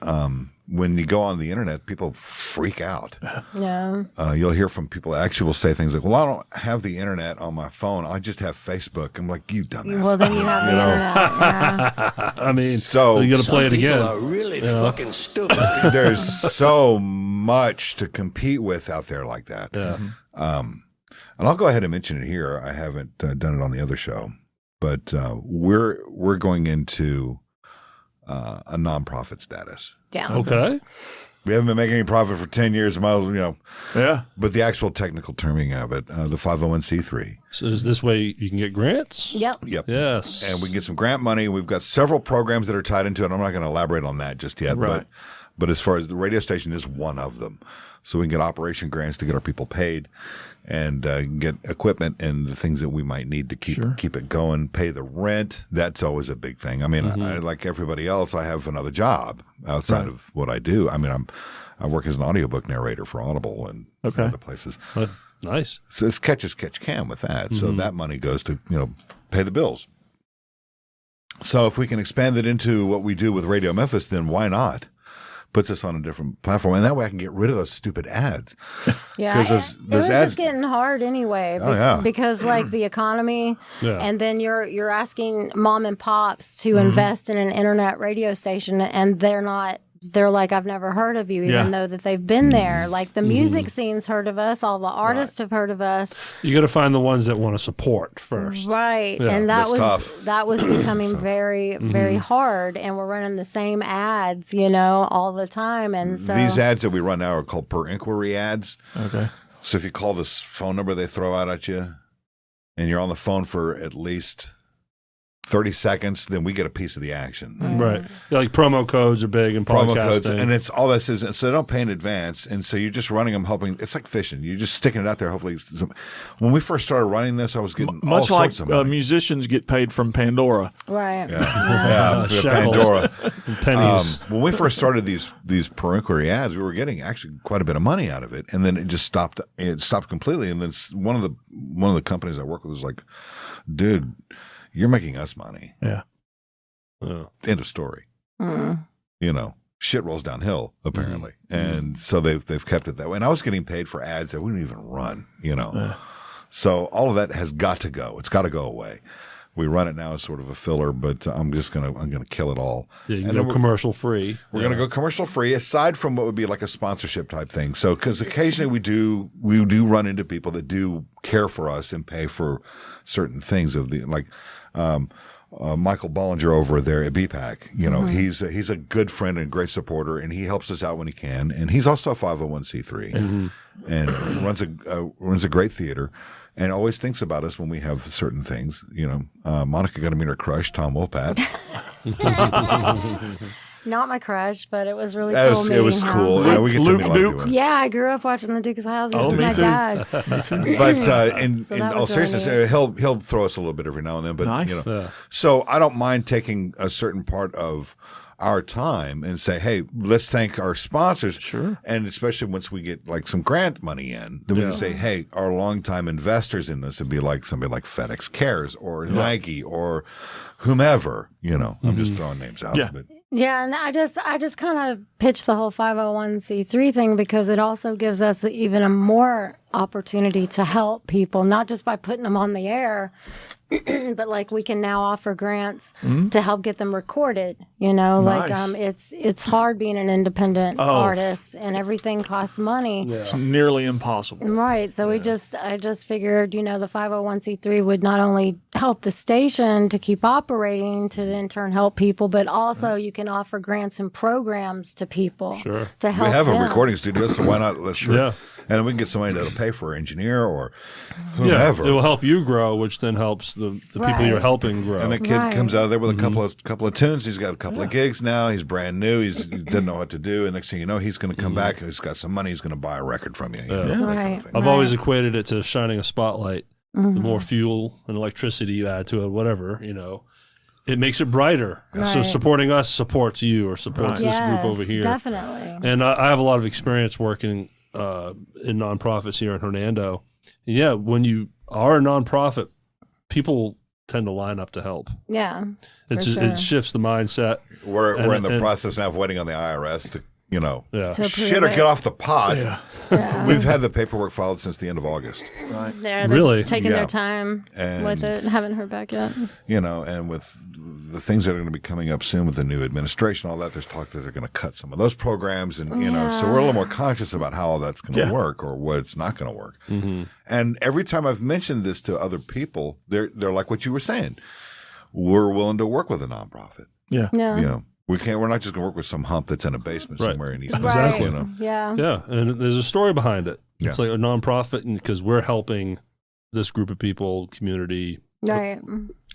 Speaker 3: when you go on the internet, people freak out.
Speaker 2: Yeah.
Speaker 3: You'll hear from people that actually will say things like, well, I don't have the internet on my phone. I just have Facebook. I'm like, you dumbass.
Speaker 2: Well, then you have the internet. Yeah.
Speaker 1: I mean,
Speaker 3: so
Speaker 1: you got to play it
Speaker 5: People
Speaker 1: again.
Speaker 5: are really fucking stupid.
Speaker 3: There's so much to compete with out there like that.
Speaker 1: Yeah.
Speaker 3: And I'll go ahead and mention it here. I haven't done it on the other show, but we're going into a nonprofit status.
Speaker 2: Yeah.
Speaker 1: Okay.
Speaker 3: We haven't been making any profit for 10 years,
Speaker 4: Yeah.
Speaker 3: but the actual technical terming of it, the 501c3.
Speaker 1: So is this way you can get grants?
Speaker 2: Yep.
Speaker 3: Yep.
Speaker 1: Yes.
Speaker 3: And we can get some grant money. We've got several programs that are tied into it. I'm not going to elaborate on that just yet,
Speaker 4: Right.
Speaker 3: but as far as the radio station is one of them. So we can get operation grants to get our people paid and get equipment and the things that we might need to keep it going, pay the rent. That's always a big thing. I mean, I, like everybody else, I have another job outside of what I do. I mean, I work as an audiobook narrator for Audible and some other places.
Speaker 1: Nice.
Speaker 3: So it's catch as catch can with that. So that money goes to, pay the bills. So if we can expand it into what we do with Radio Memphis, then why not? Puts us on a different platform, and that way I can get rid of those stupid ads.
Speaker 2: Yeah,
Speaker 3: Because
Speaker 2: it was just getting hard anyway. Because like the economy, and then you're asking mom and pops to invest in an internet radio station, and they're like, I've never heard of you, even though that they've been there. Like the music scene's heard of us, all the artists have heard of us.
Speaker 1: You got to find the ones that want to support first.
Speaker 2: Right.
Speaker 1: Yeah,
Speaker 2: and
Speaker 3: that's tough.
Speaker 2: that was becoming very, very hard. And we're running the same ads, all the time. And so
Speaker 3: These ads that we run now are called per inquiry ads.
Speaker 4: Okay.
Speaker 3: So if you call this phone number they throw out at you, and you're on the phone for at least 30 seconds, then we get a piece of the action.
Speaker 1: Right. Yeah, like promo codes are big in podcasting.
Speaker 3: Promo codes, and it's all this is. And so they don't pay in advance, and so you're just running them, hoping it's like fishing. You're just sticking it out there. Hopefully, when we first started running this, I was getting all
Speaker 4: much like
Speaker 3: sorts of money.
Speaker 4: musicians get paid from Pandora.
Speaker 2: right.
Speaker 3: Yeah,
Speaker 1: Shekels.
Speaker 3: Pandora.
Speaker 1: Pennies.
Speaker 3: When we first started these per inquiry ads, we were getting actually quite a bit of money out of it, and then it just stopped. It stopped completely, and then one of the companies I work with was like, "Dude, you're making us money."
Speaker 4: Yeah.
Speaker 3: End of story. Shit rolls downhill apparently, and so they've kept it that way. And I was getting paid for ads that we didn't even run. So all of that has got to go. It's got to go away. We run it now as sort of a filler, but I'm gonna kill it all.
Speaker 1: Yeah, you
Speaker 3: and
Speaker 1: can
Speaker 3: then
Speaker 1: go commercial free.
Speaker 3: We're going to go commercial free, aside from what would be like a sponsorship type thing. So, because occasionally we do run into people that do care for us and pay for certain things Michael Bollinger over there at BPAC. He's a good friend and great supporter, and he helps us out when he can. And he's also a 501c3 and runs a great theater. And always thinks about us when we have certain things. Monica got to meet her crush, Tom Wopat.
Speaker 2: Not my crush, but it was really cool.
Speaker 3: It was
Speaker 2: meeting
Speaker 3: cool.
Speaker 2: him.
Speaker 3: Yeah, we get to
Speaker 4: Luke
Speaker 3: meet a lot of
Speaker 4: Duke?
Speaker 3: people.
Speaker 2: Yeah, I grew up watching the Dukes of Hazzard with
Speaker 4: me
Speaker 2: my
Speaker 4: too.
Speaker 2: dad.
Speaker 3: But in
Speaker 2: that
Speaker 3: all
Speaker 2: was
Speaker 3: seriousness,
Speaker 2: really
Speaker 3: he'll throw us a little bit every now and then. But
Speaker 4: Nice.
Speaker 3: So I don't mind taking a certain part of our time and say, hey, let's thank our sponsors.
Speaker 4: Sure.
Speaker 3: And especially once we get like some grant money in, then we can say, hey, our longtime investors in this would be like somebody like FedEx Cares or Nike or whomever. I'm just throwing names out.
Speaker 4: Yeah.
Speaker 3: But
Speaker 2: Yeah, and I just kind of pitched the whole 501c3 thing because it also gives us even a more opportunity to help people, not just by putting them on the air, but like we can now offer grants to help get them recorded.
Speaker 4: Nice.
Speaker 2: It's hard being an independent artist, and everything costs money.
Speaker 1: Yeah.
Speaker 4: It's nearly impossible.
Speaker 2: Right. So I just figured, the 501c3 would not only help the station to keep operating, to in turn help people, but also you can offer grants and programs to people to help
Speaker 3: we have
Speaker 2: them.
Speaker 3: a recording studio, so why not?
Speaker 1: Yeah.
Speaker 3: And we can get somebody that'll pay for an engineer or whomever.
Speaker 1: Yeah, it will help you grow, which then helps the people you're helping grow.
Speaker 3: And the kid comes out of there with a couple of tunes. He's got a couple of gigs now. He's brand new. He doesn't know what to do. And next thing you know, he's going to come back and he's got some money. He's going to buy a record from you. That kind of thing.
Speaker 1: I've always equated it to shining a spotlight. The more fuel and electricity you add to it, whatever, it makes it brighter.
Speaker 2: Right.
Speaker 1: So supporting us supports you or supports this group over here.
Speaker 2: Definitely.
Speaker 1: And I have a lot of experience working in nonprofits here in Hernando. And yeah, when you are a nonprofit, people tend to line up to help.
Speaker 2: Yeah.
Speaker 1: It shifts the mindset.
Speaker 3: We're in the process now of waiting on the IRS to,
Speaker 2: To
Speaker 3: shit or
Speaker 2: approve
Speaker 3: get off the pot.
Speaker 4: Yeah.
Speaker 3: We've had the paperwork filed since the end of August.
Speaker 4: Right.
Speaker 2: They're
Speaker 1: Really?
Speaker 2: taking
Speaker 3: Yeah.
Speaker 2: their time
Speaker 3: And-
Speaker 2: with it. Haven't heard back yet.
Speaker 3: And with the things that are going to be coming up soon with the new administration, all that, there's talk that they're going to cut some of those programs. And, so we're a little more conscious about how all that's going to work or what it's not going to work. And every time I've mentioned this to other people, they're like what you were saying. We're willing to work with a nonprofit.
Speaker 4: Yeah.
Speaker 2: Yeah.
Speaker 3: We're not just going to work with some hump that's in a basement
Speaker 1: Right.
Speaker 3: somewhere in East
Speaker 1: Exactly.
Speaker 3: Memphis, you know.
Speaker 2: Yeah.
Speaker 1: Yeah, and there's a story behind it. It's
Speaker 3: Yeah.
Speaker 1: like a nonprofit, because we're helping this group of people, community,
Speaker 2: Right.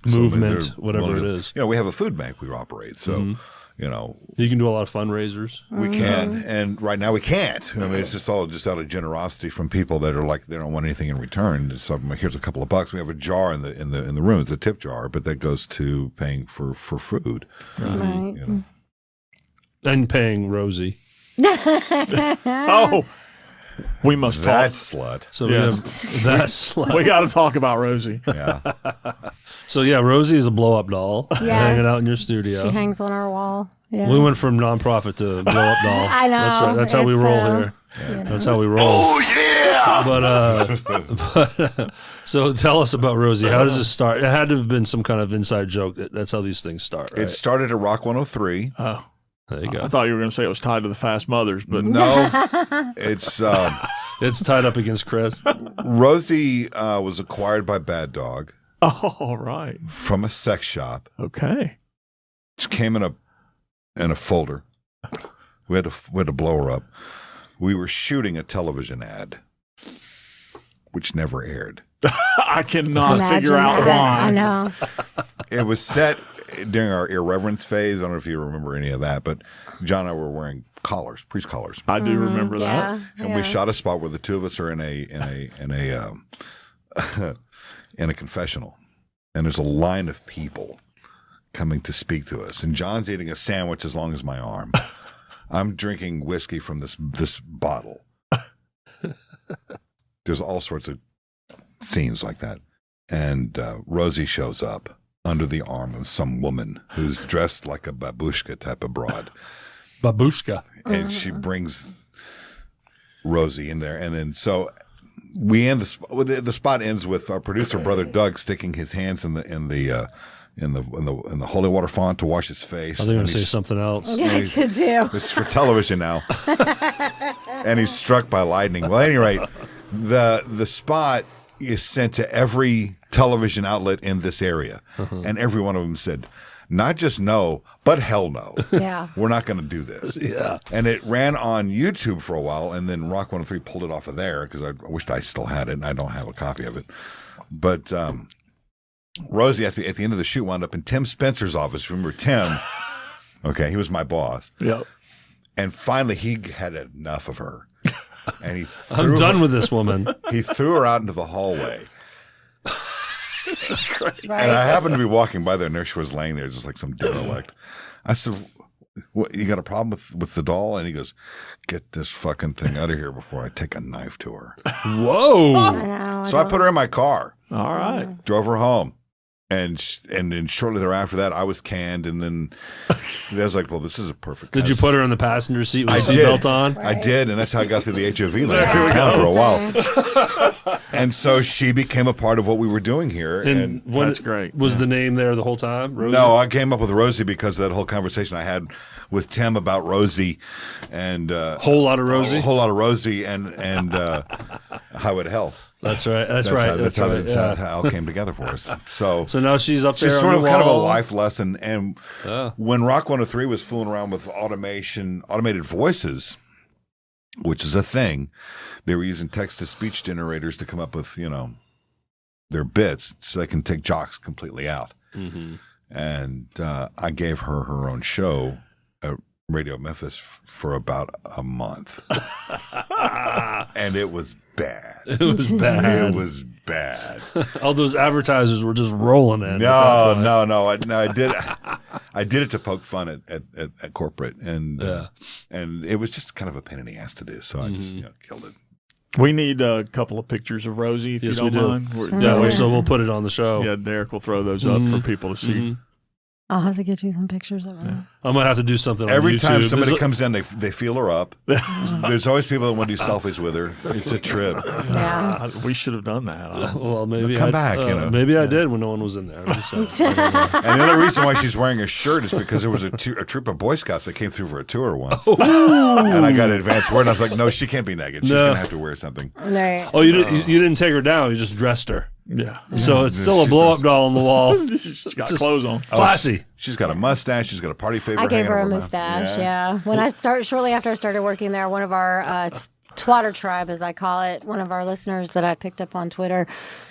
Speaker 1: movement,
Speaker 3: they're
Speaker 1: whatever
Speaker 3: willing
Speaker 1: it
Speaker 3: to-
Speaker 1: is.
Speaker 3: You know, we have a food bank we operate, so you know
Speaker 1: You can do a lot of fundraisers.
Speaker 3: we can, and right now we can't. I mean, it's just all just out of generosity from people that are like they don't want anything in return. So here's a couple of bucks. We have a jar in the room. It's a tip jar, but that goes to paying for food.
Speaker 2: Right.
Speaker 3: You know.
Speaker 1: And paying Rosie.
Speaker 4: Oh, we must
Speaker 3: That
Speaker 4: talk.
Speaker 3: slut.
Speaker 1: So
Speaker 4: Yeah.
Speaker 1: we have that's
Speaker 4: We got to talk about Rosie.
Speaker 3: Yeah.
Speaker 1: so yeah, Rosie is a blow up doll
Speaker 2: Yes.
Speaker 1: hanging out in your studio.
Speaker 2: She hangs on our wall. Yeah.
Speaker 1: We went from nonprofit to blow up doll.
Speaker 2: I know.
Speaker 1: That's right. That's how we
Speaker 2: It's,
Speaker 1: roll here. That's how we roll.
Speaker 5: Oh, yeah!
Speaker 1: But so tell us about Rosie. How does this start? It had to have been some kind of inside joke. That's how these things start, right?
Speaker 3: It started at Rock 103.
Speaker 4: Oh,
Speaker 1: There you
Speaker 4: I
Speaker 1: go.
Speaker 4: thought you were going to say it was tied to the Fast Mothers, but
Speaker 3: No, it's
Speaker 1: It's tied up against Chris.
Speaker 3: Rosie was acquired by Bad Dog
Speaker 4: all right.
Speaker 3: from a sex shop.
Speaker 4: Okay.
Speaker 3: She came in a folder. We had to blow her up. We were shooting a television ad, which never aired.
Speaker 4: I cannot
Speaker 2: Imagine
Speaker 4: figure out
Speaker 2: that.
Speaker 4: why.
Speaker 2: I know.
Speaker 3: It was set during our irreverence phase. I don't know if you remember any of that, but John and I were wearing collars, priest collars,
Speaker 4: I do remember that.
Speaker 3: and we shot a spot where the two of us are in a confessional, and there's a line of people coming to speak to us, and John's eating a sandwich as long as my arm. I'm drinking whiskey from this bottle. There's all sorts of scenes like that, and Rosie shows up under the arm of some woman who's dressed like a babushka type of broad,
Speaker 1: Babushka.
Speaker 3: and she brings Rosie in there, and then so we end the spot ends with our producer brother Doug sticking his hands in the holy water font to wash his face.
Speaker 1: I think I'm going
Speaker 3: And
Speaker 1: to say
Speaker 3: he's-
Speaker 1: something else.
Speaker 2: Yes, you do.
Speaker 3: It's for television now. And he's struck by lightning. Well, at any rate, the spot is sent to every television outlet in this area. And every one of them said, not just no, but hell no.
Speaker 2: Yeah.
Speaker 3: We're not going to do this.
Speaker 1: Yeah.
Speaker 3: And it ran on YouTube for a while, and then Rock 103 pulled it off of there because I wished I still had it, and I don't have a copy of it. But Rosie, at the end of the shoot, wound up in Tim Spencer's office. Remember Tim? Okay, he was my boss.
Speaker 4: Yep.
Speaker 3: And finally, he had enough of her. And he
Speaker 1: I'm done with this woman.
Speaker 3: He threw her out into the hallway.
Speaker 2: Right.
Speaker 3: And I happened to be walking by there, and there she was laying there just like some derelict. I said, "What, you got a problem with the doll?" And he goes, "Get this fucking thing out of here before I take a knife to her."
Speaker 1: Whoa.
Speaker 2: I know.
Speaker 3: So I put her in my car,
Speaker 4: All right.
Speaker 3: drove her home. And then shortly thereafter that, I was canned. And then I was like, well, this is a perfect.
Speaker 1: Did you put her in the passenger seat with
Speaker 3: I
Speaker 1: the
Speaker 3: did.
Speaker 1: seatbelt on?
Speaker 3: I did, and that's how I got through the HOV lane
Speaker 4: There
Speaker 3: through
Speaker 4: we
Speaker 3: town
Speaker 4: go.
Speaker 3: for a while. And so she became a part of what we were doing here.
Speaker 1: And when
Speaker 4: That's great.
Speaker 1: Was the name there the whole time? Rosie?
Speaker 3: No, I came up with Rosie because of that whole conversation I had with Tim about Rosie and
Speaker 1: Whole lot of Rosie?
Speaker 3: a whole lot of Rosie and Highway to Hell.
Speaker 1: That's right. That's right.
Speaker 3: That's
Speaker 1: right.
Speaker 3: how
Speaker 1: Yeah.
Speaker 3: it all came together for us. So
Speaker 1: So now she's up there.
Speaker 3: just
Speaker 1: on
Speaker 3: sort of
Speaker 1: the
Speaker 3: kind of a
Speaker 1: wall.
Speaker 3: life lesson. And when Rock 103 was fooling around with automated voices, which is a thing, they were using text-to-speech generators to come up with, their bits so they can take jocks completely out.
Speaker 1: Mm-hmm.
Speaker 3: And I gave her her own show at Radio Memphis for about a month. And it was bad.
Speaker 1: It was bad.
Speaker 3: It was bad.
Speaker 1: All those advertisers were just rolling in.
Speaker 3: No. I did it to poke fun at corporate, and it was just kind of a pain in the ass to do. So I just killed it.
Speaker 4: We need a couple of pictures of Rosie, if
Speaker 1: Yes,
Speaker 4: you
Speaker 1: we
Speaker 4: don't
Speaker 1: do.
Speaker 4: mind.
Speaker 1: Yeah, so we'll put it on the show.
Speaker 4: Yeah, Derrick will throw those up for people to see.
Speaker 2: I'll have to get you some pictures of her.
Speaker 1: I might have to do something on
Speaker 3: Every
Speaker 1: YouTube.
Speaker 3: time somebody
Speaker 1: There's a-
Speaker 3: comes in, they feel her up. There's always people that want to do selfies with her. It's a trip.
Speaker 2: Yeah.
Speaker 4: We should have done that.
Speaker 1: Well, maybe
Speaker 3: Come
Speaker 1: I,
Speaker 3: back,
Speaker 1: Maybe I did when no one was in there. I'm just saying.
Speaker 3: And the only reason why she's wearing a shirt is because there was a troop of Boy Scouts that came through for a tour once. And I got an advance word, and I was like, no, she can't be naked. She's
Speaker 1: No.
Speaker 3: going to have to wear something.
Speaker 2: Right.
Speaker 1: Oh, you didn't take her down. You just dressed her.
Speaker 4: Yeah.
Speaker 1: So it's still a blow up doll on the wall.
Speaker 4: She's got clothes on.
Speaker 1: Classy.
Speaker 3: She's got a mustache. She's got a party favor.
Speaker 2: I gave
Speaker 3: hanging
Speaker 2: her a
Speaker 3: over her mouth.
Speaker 2: mustache. Yeah. When shortly after I started working there, one of our Twatter tribe, as I call it, one of our listeners that I picked up on Twitter,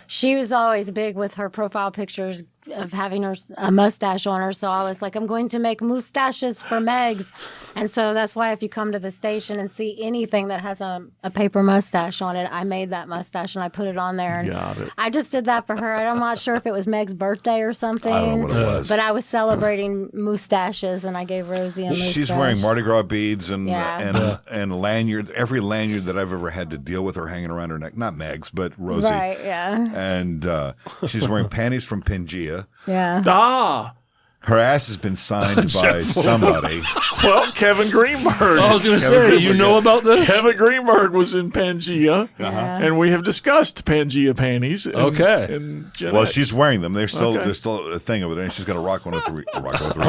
Speaker 2: she was always big with her profile pictures of having a mustache on her. So I was like, I'm going to make mustaches for Megs. And so that's why if you come to the station and see anything that has a paper mustache on it, I made that mustache and I put it on there. And
Speaker 4: Got it.
Speaker 2: I just did that for her. I'm not sure if it was Meg's birthday or something.
Speaker 3: I don't know what it was.
Speaker 2: But I was celebrating mustaches and I gave Rosie a mustache.
Speaker 3: She's wearing Mardi Gras beads and
Speaker 2: Yeah.
Speaker 3: and lanyard. Every lanyard that I've ever had to deal with her hanging around her neck. Not Meg's, but Rosie.
Speaker 2: Right, yeah.
Speaker 3: And she's wearing panties from Pangea.
Speaker 2: Yeah.
Speaker 4: Ah.
Speaker 3: Her ass has been signed by somebody.
Speaker 4: Well, Kevin Greenberg.
Speaker 1: I was going to say, you know about this?
Speaker 4: Kevin Greenberg was in Pangea,
Speaker 2: Yeah.
Speaker 4: and we have discussed Pangea panties.
Speaker 1: Okay.
Speaker 4: And Gen
Speaker 3: Well,
Speaker 4: X.
Speaker 3: she's wearing them. They're still
Speaker 4: Okay.
Speaker 3: there's still a thing over there, and she's got a Rock 103.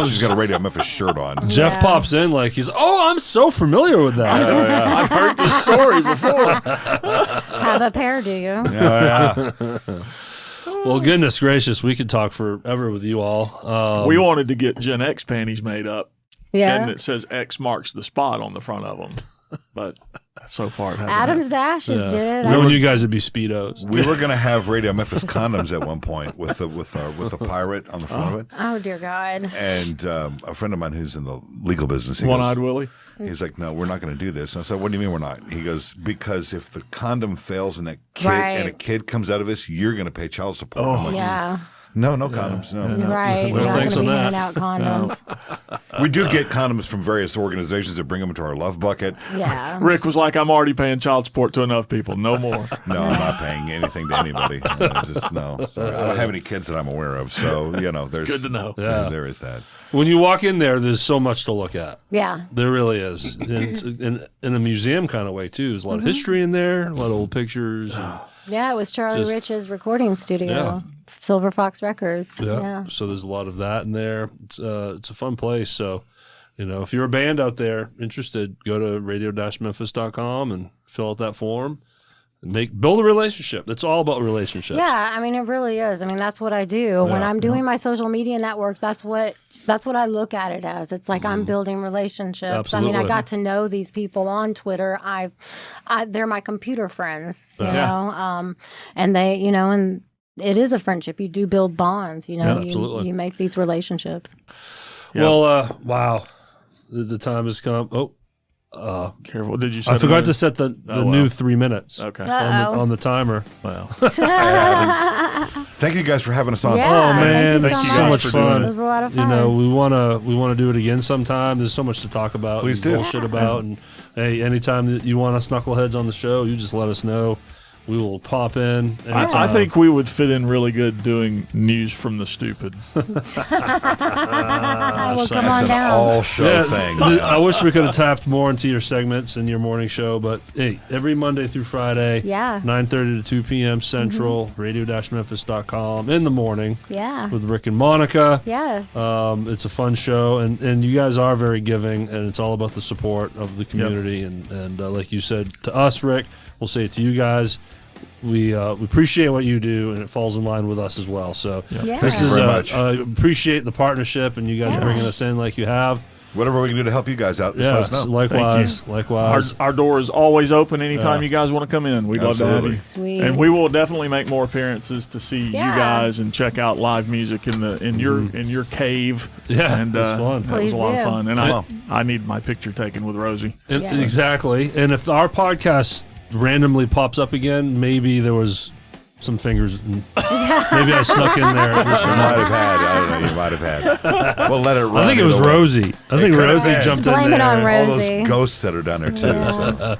Speaker 3: She's got a Radio Memphis shirt on.
Speaker 1: Jeff
Speaker 2: Yeah.
Speaker 1: pops in like I'm so familiar with that.
Speaker 4: I've heard this story before.
Speaker 2: Have a pair, do you?
Speaker 3: Yeah.
Speaker 1: Well, goodness gracious, we could talk forever with you all.
Speaker 4: We wanted to get Gen X panties made up.
Speaker 2: Yeah.
Speaker 4: And it says X marks the spot on the front of them. But so far it hasn't.
Speaker 2: Adam's Dashes did it.
Speaker 1: Knowing you guys would be Speedos.
Speaker 3: We were going to have Radio Memphis condoms at one point with a pirate on the front of it.
Speaker 2: Oh, dear God.
Speaker 3: And a friend of mine who's in the legal business,
Speaker 4: One-eyed Willie.
Speaker 3: he's like, no, we're not going to do this. And I said, what do you mean we're not? He goes, because if the condom fails and
Speaker 2: Right.
Speaker 3: a kid comes out of this, you're going to pay child support. I'm like,
Speaker 2: Yeah.
Speaker 3: no condoms, no.
Speaker 2: Right.
Speaker 1: Well,
Speaker 2: We're not
Speaker 1: thanks
Speaker 2: going to
Speaker 1: on
Speaker 2: be
Speaker 1: that.
Speaker 2: handing out condoms.
Speaker 3: We do get condoms from various organizations that bring them into our love bucket.
Speaker 2: Yeah.
Speaker 4: Rick was like, I'm already paying child support to enough people. No more.
Speaker 3: No, I'm not paying anything to anybody. Just no. Sorry. I don't have any kids that I'm aware of. So, there's
Speaker 4: Good to know.
Speaker 1: Yeah.
Speaker 3: there is that.
Speaker 1: When you walk in there's so much to look at.
Speaker 2: Yeah.
Speaker 1: There really is. And it's in a museum kind of way, too. There's a lot of history in there, a lot of old pictures. And,
Speaker 2: Yeah, it was Charlie
Speaker 1: Just-
Speaker 2: Rich's recording studio,
Speaker 1: Yeah.
Speaker 2: Silver Fox Records.
Speaker 1: yeah.
Speaker 2: Yeah.
Speaker 1: So there's a lot of that in there. It's a fun place. So, if you're a band out there interested, go to radio-memphis.com and fill out that form. And build a relationship. It's all about relationships.
Speaker 2: Yeah, I mean it really is. I mean that's what I do. When I'm doing my social media network, that's what I look at it as. It's like I'm building relationships.
Speaker 1: Absolutely.
Speaker 2: I mean I got to know these people on Twitter. They're my computer friends, you know. And they, and it is a friendship. You do build bonds,
Speaker 1: Yeah, absolutely.
Speaker 2: you make these relationships.
Speaker 1: Well, wow. The time has come.
Speaker 4: Careful. Did you say
Speaker 1: I forgot to set the new 3 minutes
Speaker 4: Okay.
Speaker 1: on the timer.
Speaker 4: Well,
Speaker 3: Thank you guys for having us on.
Speaker 2: Yeah,
Speaker 1: Oh man,
Speaker 2: thank you
Speaker 1: it's
Speaker 2: so
Speaker 1: so
Speaker 2: much.
Speaker 1: much
Speaker 4: for doing
Speaker 1: fun.
Speaker 2: It was a lot of fun.
Speaker 1: We wanna do it again sometime. There's so much to talk about.
Speaker 3: Please
Speaker 1: and
Speaker 3: do.
Speaker 1: bullshit about. And hey, anytime that you want us knuckleheads on the show, you just let us know. We will pop in.
Speaker 4: I think we would fit in really good doing news from the stupid.
Speaker 2: Well, come
Speaker 3: It's
Speaker 2: on
Speaker 3: an
Speaker 2: down.
Speaker 3: all-show thing.
Speaker 1: I wish we could have tapped more into your segments and your morning show, but hey, every Monday through Friday,
Speaker 2: Yeah.
Speaker 1: 9:30 to 2 p.m. Central, radio-memphis.com in the morning
Speaker 2: Yeah.
Speaker 1: with Rick and Monica.
Speaker 2: Yes.
Speaker 1: It's a fun show, and you guys are very giving, and it's all about the support of the community. And like you said to us, Rick, we'll say it to you guys. We appreciate what you do, and it falls in line with us as well. So
Speaker 2: Yeah.
Speaker 1: this
Speaker 3: Thank you
Speaker 1: is
Speaker 3: very much.
Speaker 1: appreciate the partnership and you guys
Speaker 2: Yeah.
Speaker 1: bringing us in like you have.
Speaker 3: Whatever we can do to help you guys out, just
Speaker 1: Yeah,
Speaker 3: let us know.
Speaker 1: likewise.
Speaker 4: Our door is always open anytime you guys want to come in. We'd love to have you.
Speaker 3: Absolutely.
Speaker 2: Sweet.
Speaker 4: And we will definitely make more appearances to see you
Speaker 2: Yeah.
Speaker 4: guys and check out live music in your cave.
Speaker 1: Yeah,
Speaker 4: and
Speaker 1: it's fun.
Speaker 4: That was a lot
Speaker 2: Please
Speaker 4: of
Speaker 2: do.
Speaker 4: fun. And
Speaker 3: Come on.
Speaker 4: I need my picture taken with Rosie.
Speaker 1: And-
Speaker 2: Yeah.
Speaker 1: Exactly. And if our podcast randomly pops up again, maybe there was some fingers. Maybe I snuck in there.
Speaker 3: You might have had. I don't know. You might have had. We'll let it run.
Speaker 1: I think it was
Speaker 3: It'll-
Speaker 1: Rosie. I think
Speaker 3: could've
Speaker 1: Rosie
Speaker 3: been.
Speaker 1: jumped
Speaker 2: Blame
Speaker 1: in
Speaker 2: it
Speaker 1: there.
Speaker 2: on
Speaker 3: All
Speaker 2: Rosie.
Speaker 3: those ghosts that are down there too. So.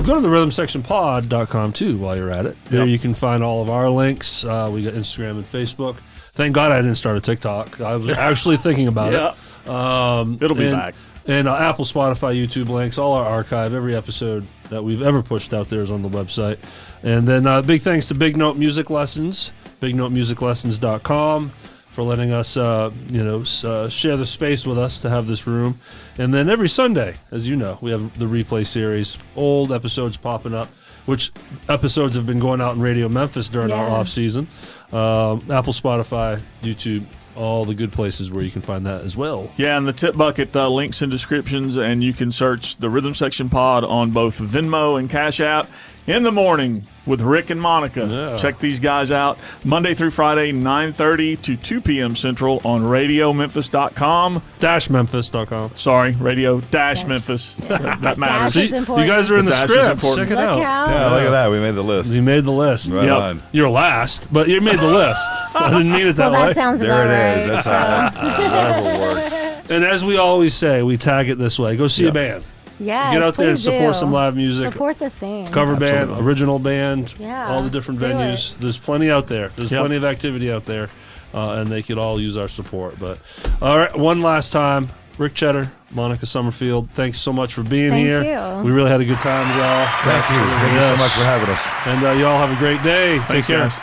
Speaker 1: Go to the rhythmsectionpod.com too while you're at it. There
Speaker 4: Yep.
Speaker 1: you can find all of our links. We got Instagram and Facebook. Thank God I didn't start a TikTok. I was actually thinking about
Speaker 4: Yeah.
Speaker 1: it.
Speaker 4: It'll be back.
Speaker 1: And Apple, Spotify, YouTube links, all our archive, every episode that we've ever pushed out there is on the website. And then big thanks to Big Note Music Lessons, bignotemusiclessons.com for letting us, share the space with us to have this room. And then every Sunday, as you know, we have the replay series, old episodes popping up. which episodes have been going out in Radio Memphis during our
Speaker 2: Yeah.
Speaker 1: off season. Apple, Spotify, YouTube, all the good places where you can find that as well.
Speaker 4: Yeah, and the tip bucket links in descriptions, and you can search the Rhythm Section Pod on both Venmo and Cash App. In the morning with Rick and Monica.
Speaker 1: Yeah.
Speaker 4: Check these guys out Monday through Friday, 9:30 to 2 p.m. Central on RadioMemphis.com.
Speaker 1: Memphis.com.
Speaker 4: Sorry, Radio-Memphis. That matters.
Speaker 2: Dash is important.
Speaker 1: You guys are in the
Speaker 4: The dash is
Speaker 1: script.
Speaker 4: important.
Speaker 1: Check it
Speaker 2: Look
Speaker 1: out.
Speaker 2: out.
Speaker 3: Yeah, look at that. We made the list.
Speaker 1: You made the list.
Speaker 3: Right
Speaker 4: Yep.
Speaker 3: on.
Speaker 1: You're last, but you made the list. I didn't mean it that
Speaker 2: Well,
Speaker 1: way.
Speaker 2: that sounds
Speaker 3: There
Speaker 2: about
Speaker 3: it is.
Speaker 2: right.
Speaker 3: That's how whatever works.
Speaker 1: And as we always say, we tag it this way. Go see a band.
Speaker 2: Yes,
Speaker 1: Get out there and
Speaker 2: please
Speaker 1: support
Speaker 2: do.
Speaker 1: some live music.
Speaker 2: Support the scene.
Speaker 1: Cover band,
Speaker 4: Absolutely.
Speaker 1: original band,
Speaker 2: Yeah,
Speaker 1: all the different
Speaker 2: do
Speaker 1: venues. There's plenty out there. There's
Speaker 4: Yep.
Speaker 1: plenty of activity out there, and they could all use our support. But all right, one last time, Ric Chetter, Monica Summerfield, thanks so much for being
Speaker 2: Thank
Speaker 1: here.
Speaker 2: you.
Speaker 1: We really had a good time, y'all.
Speaker 3: Thank you. Thank you so much for having us.
Speaker 1: And y'all have a great day.
Speaker 4: Thanks,
Speaker 1: Take care.
Speaker 4: guys.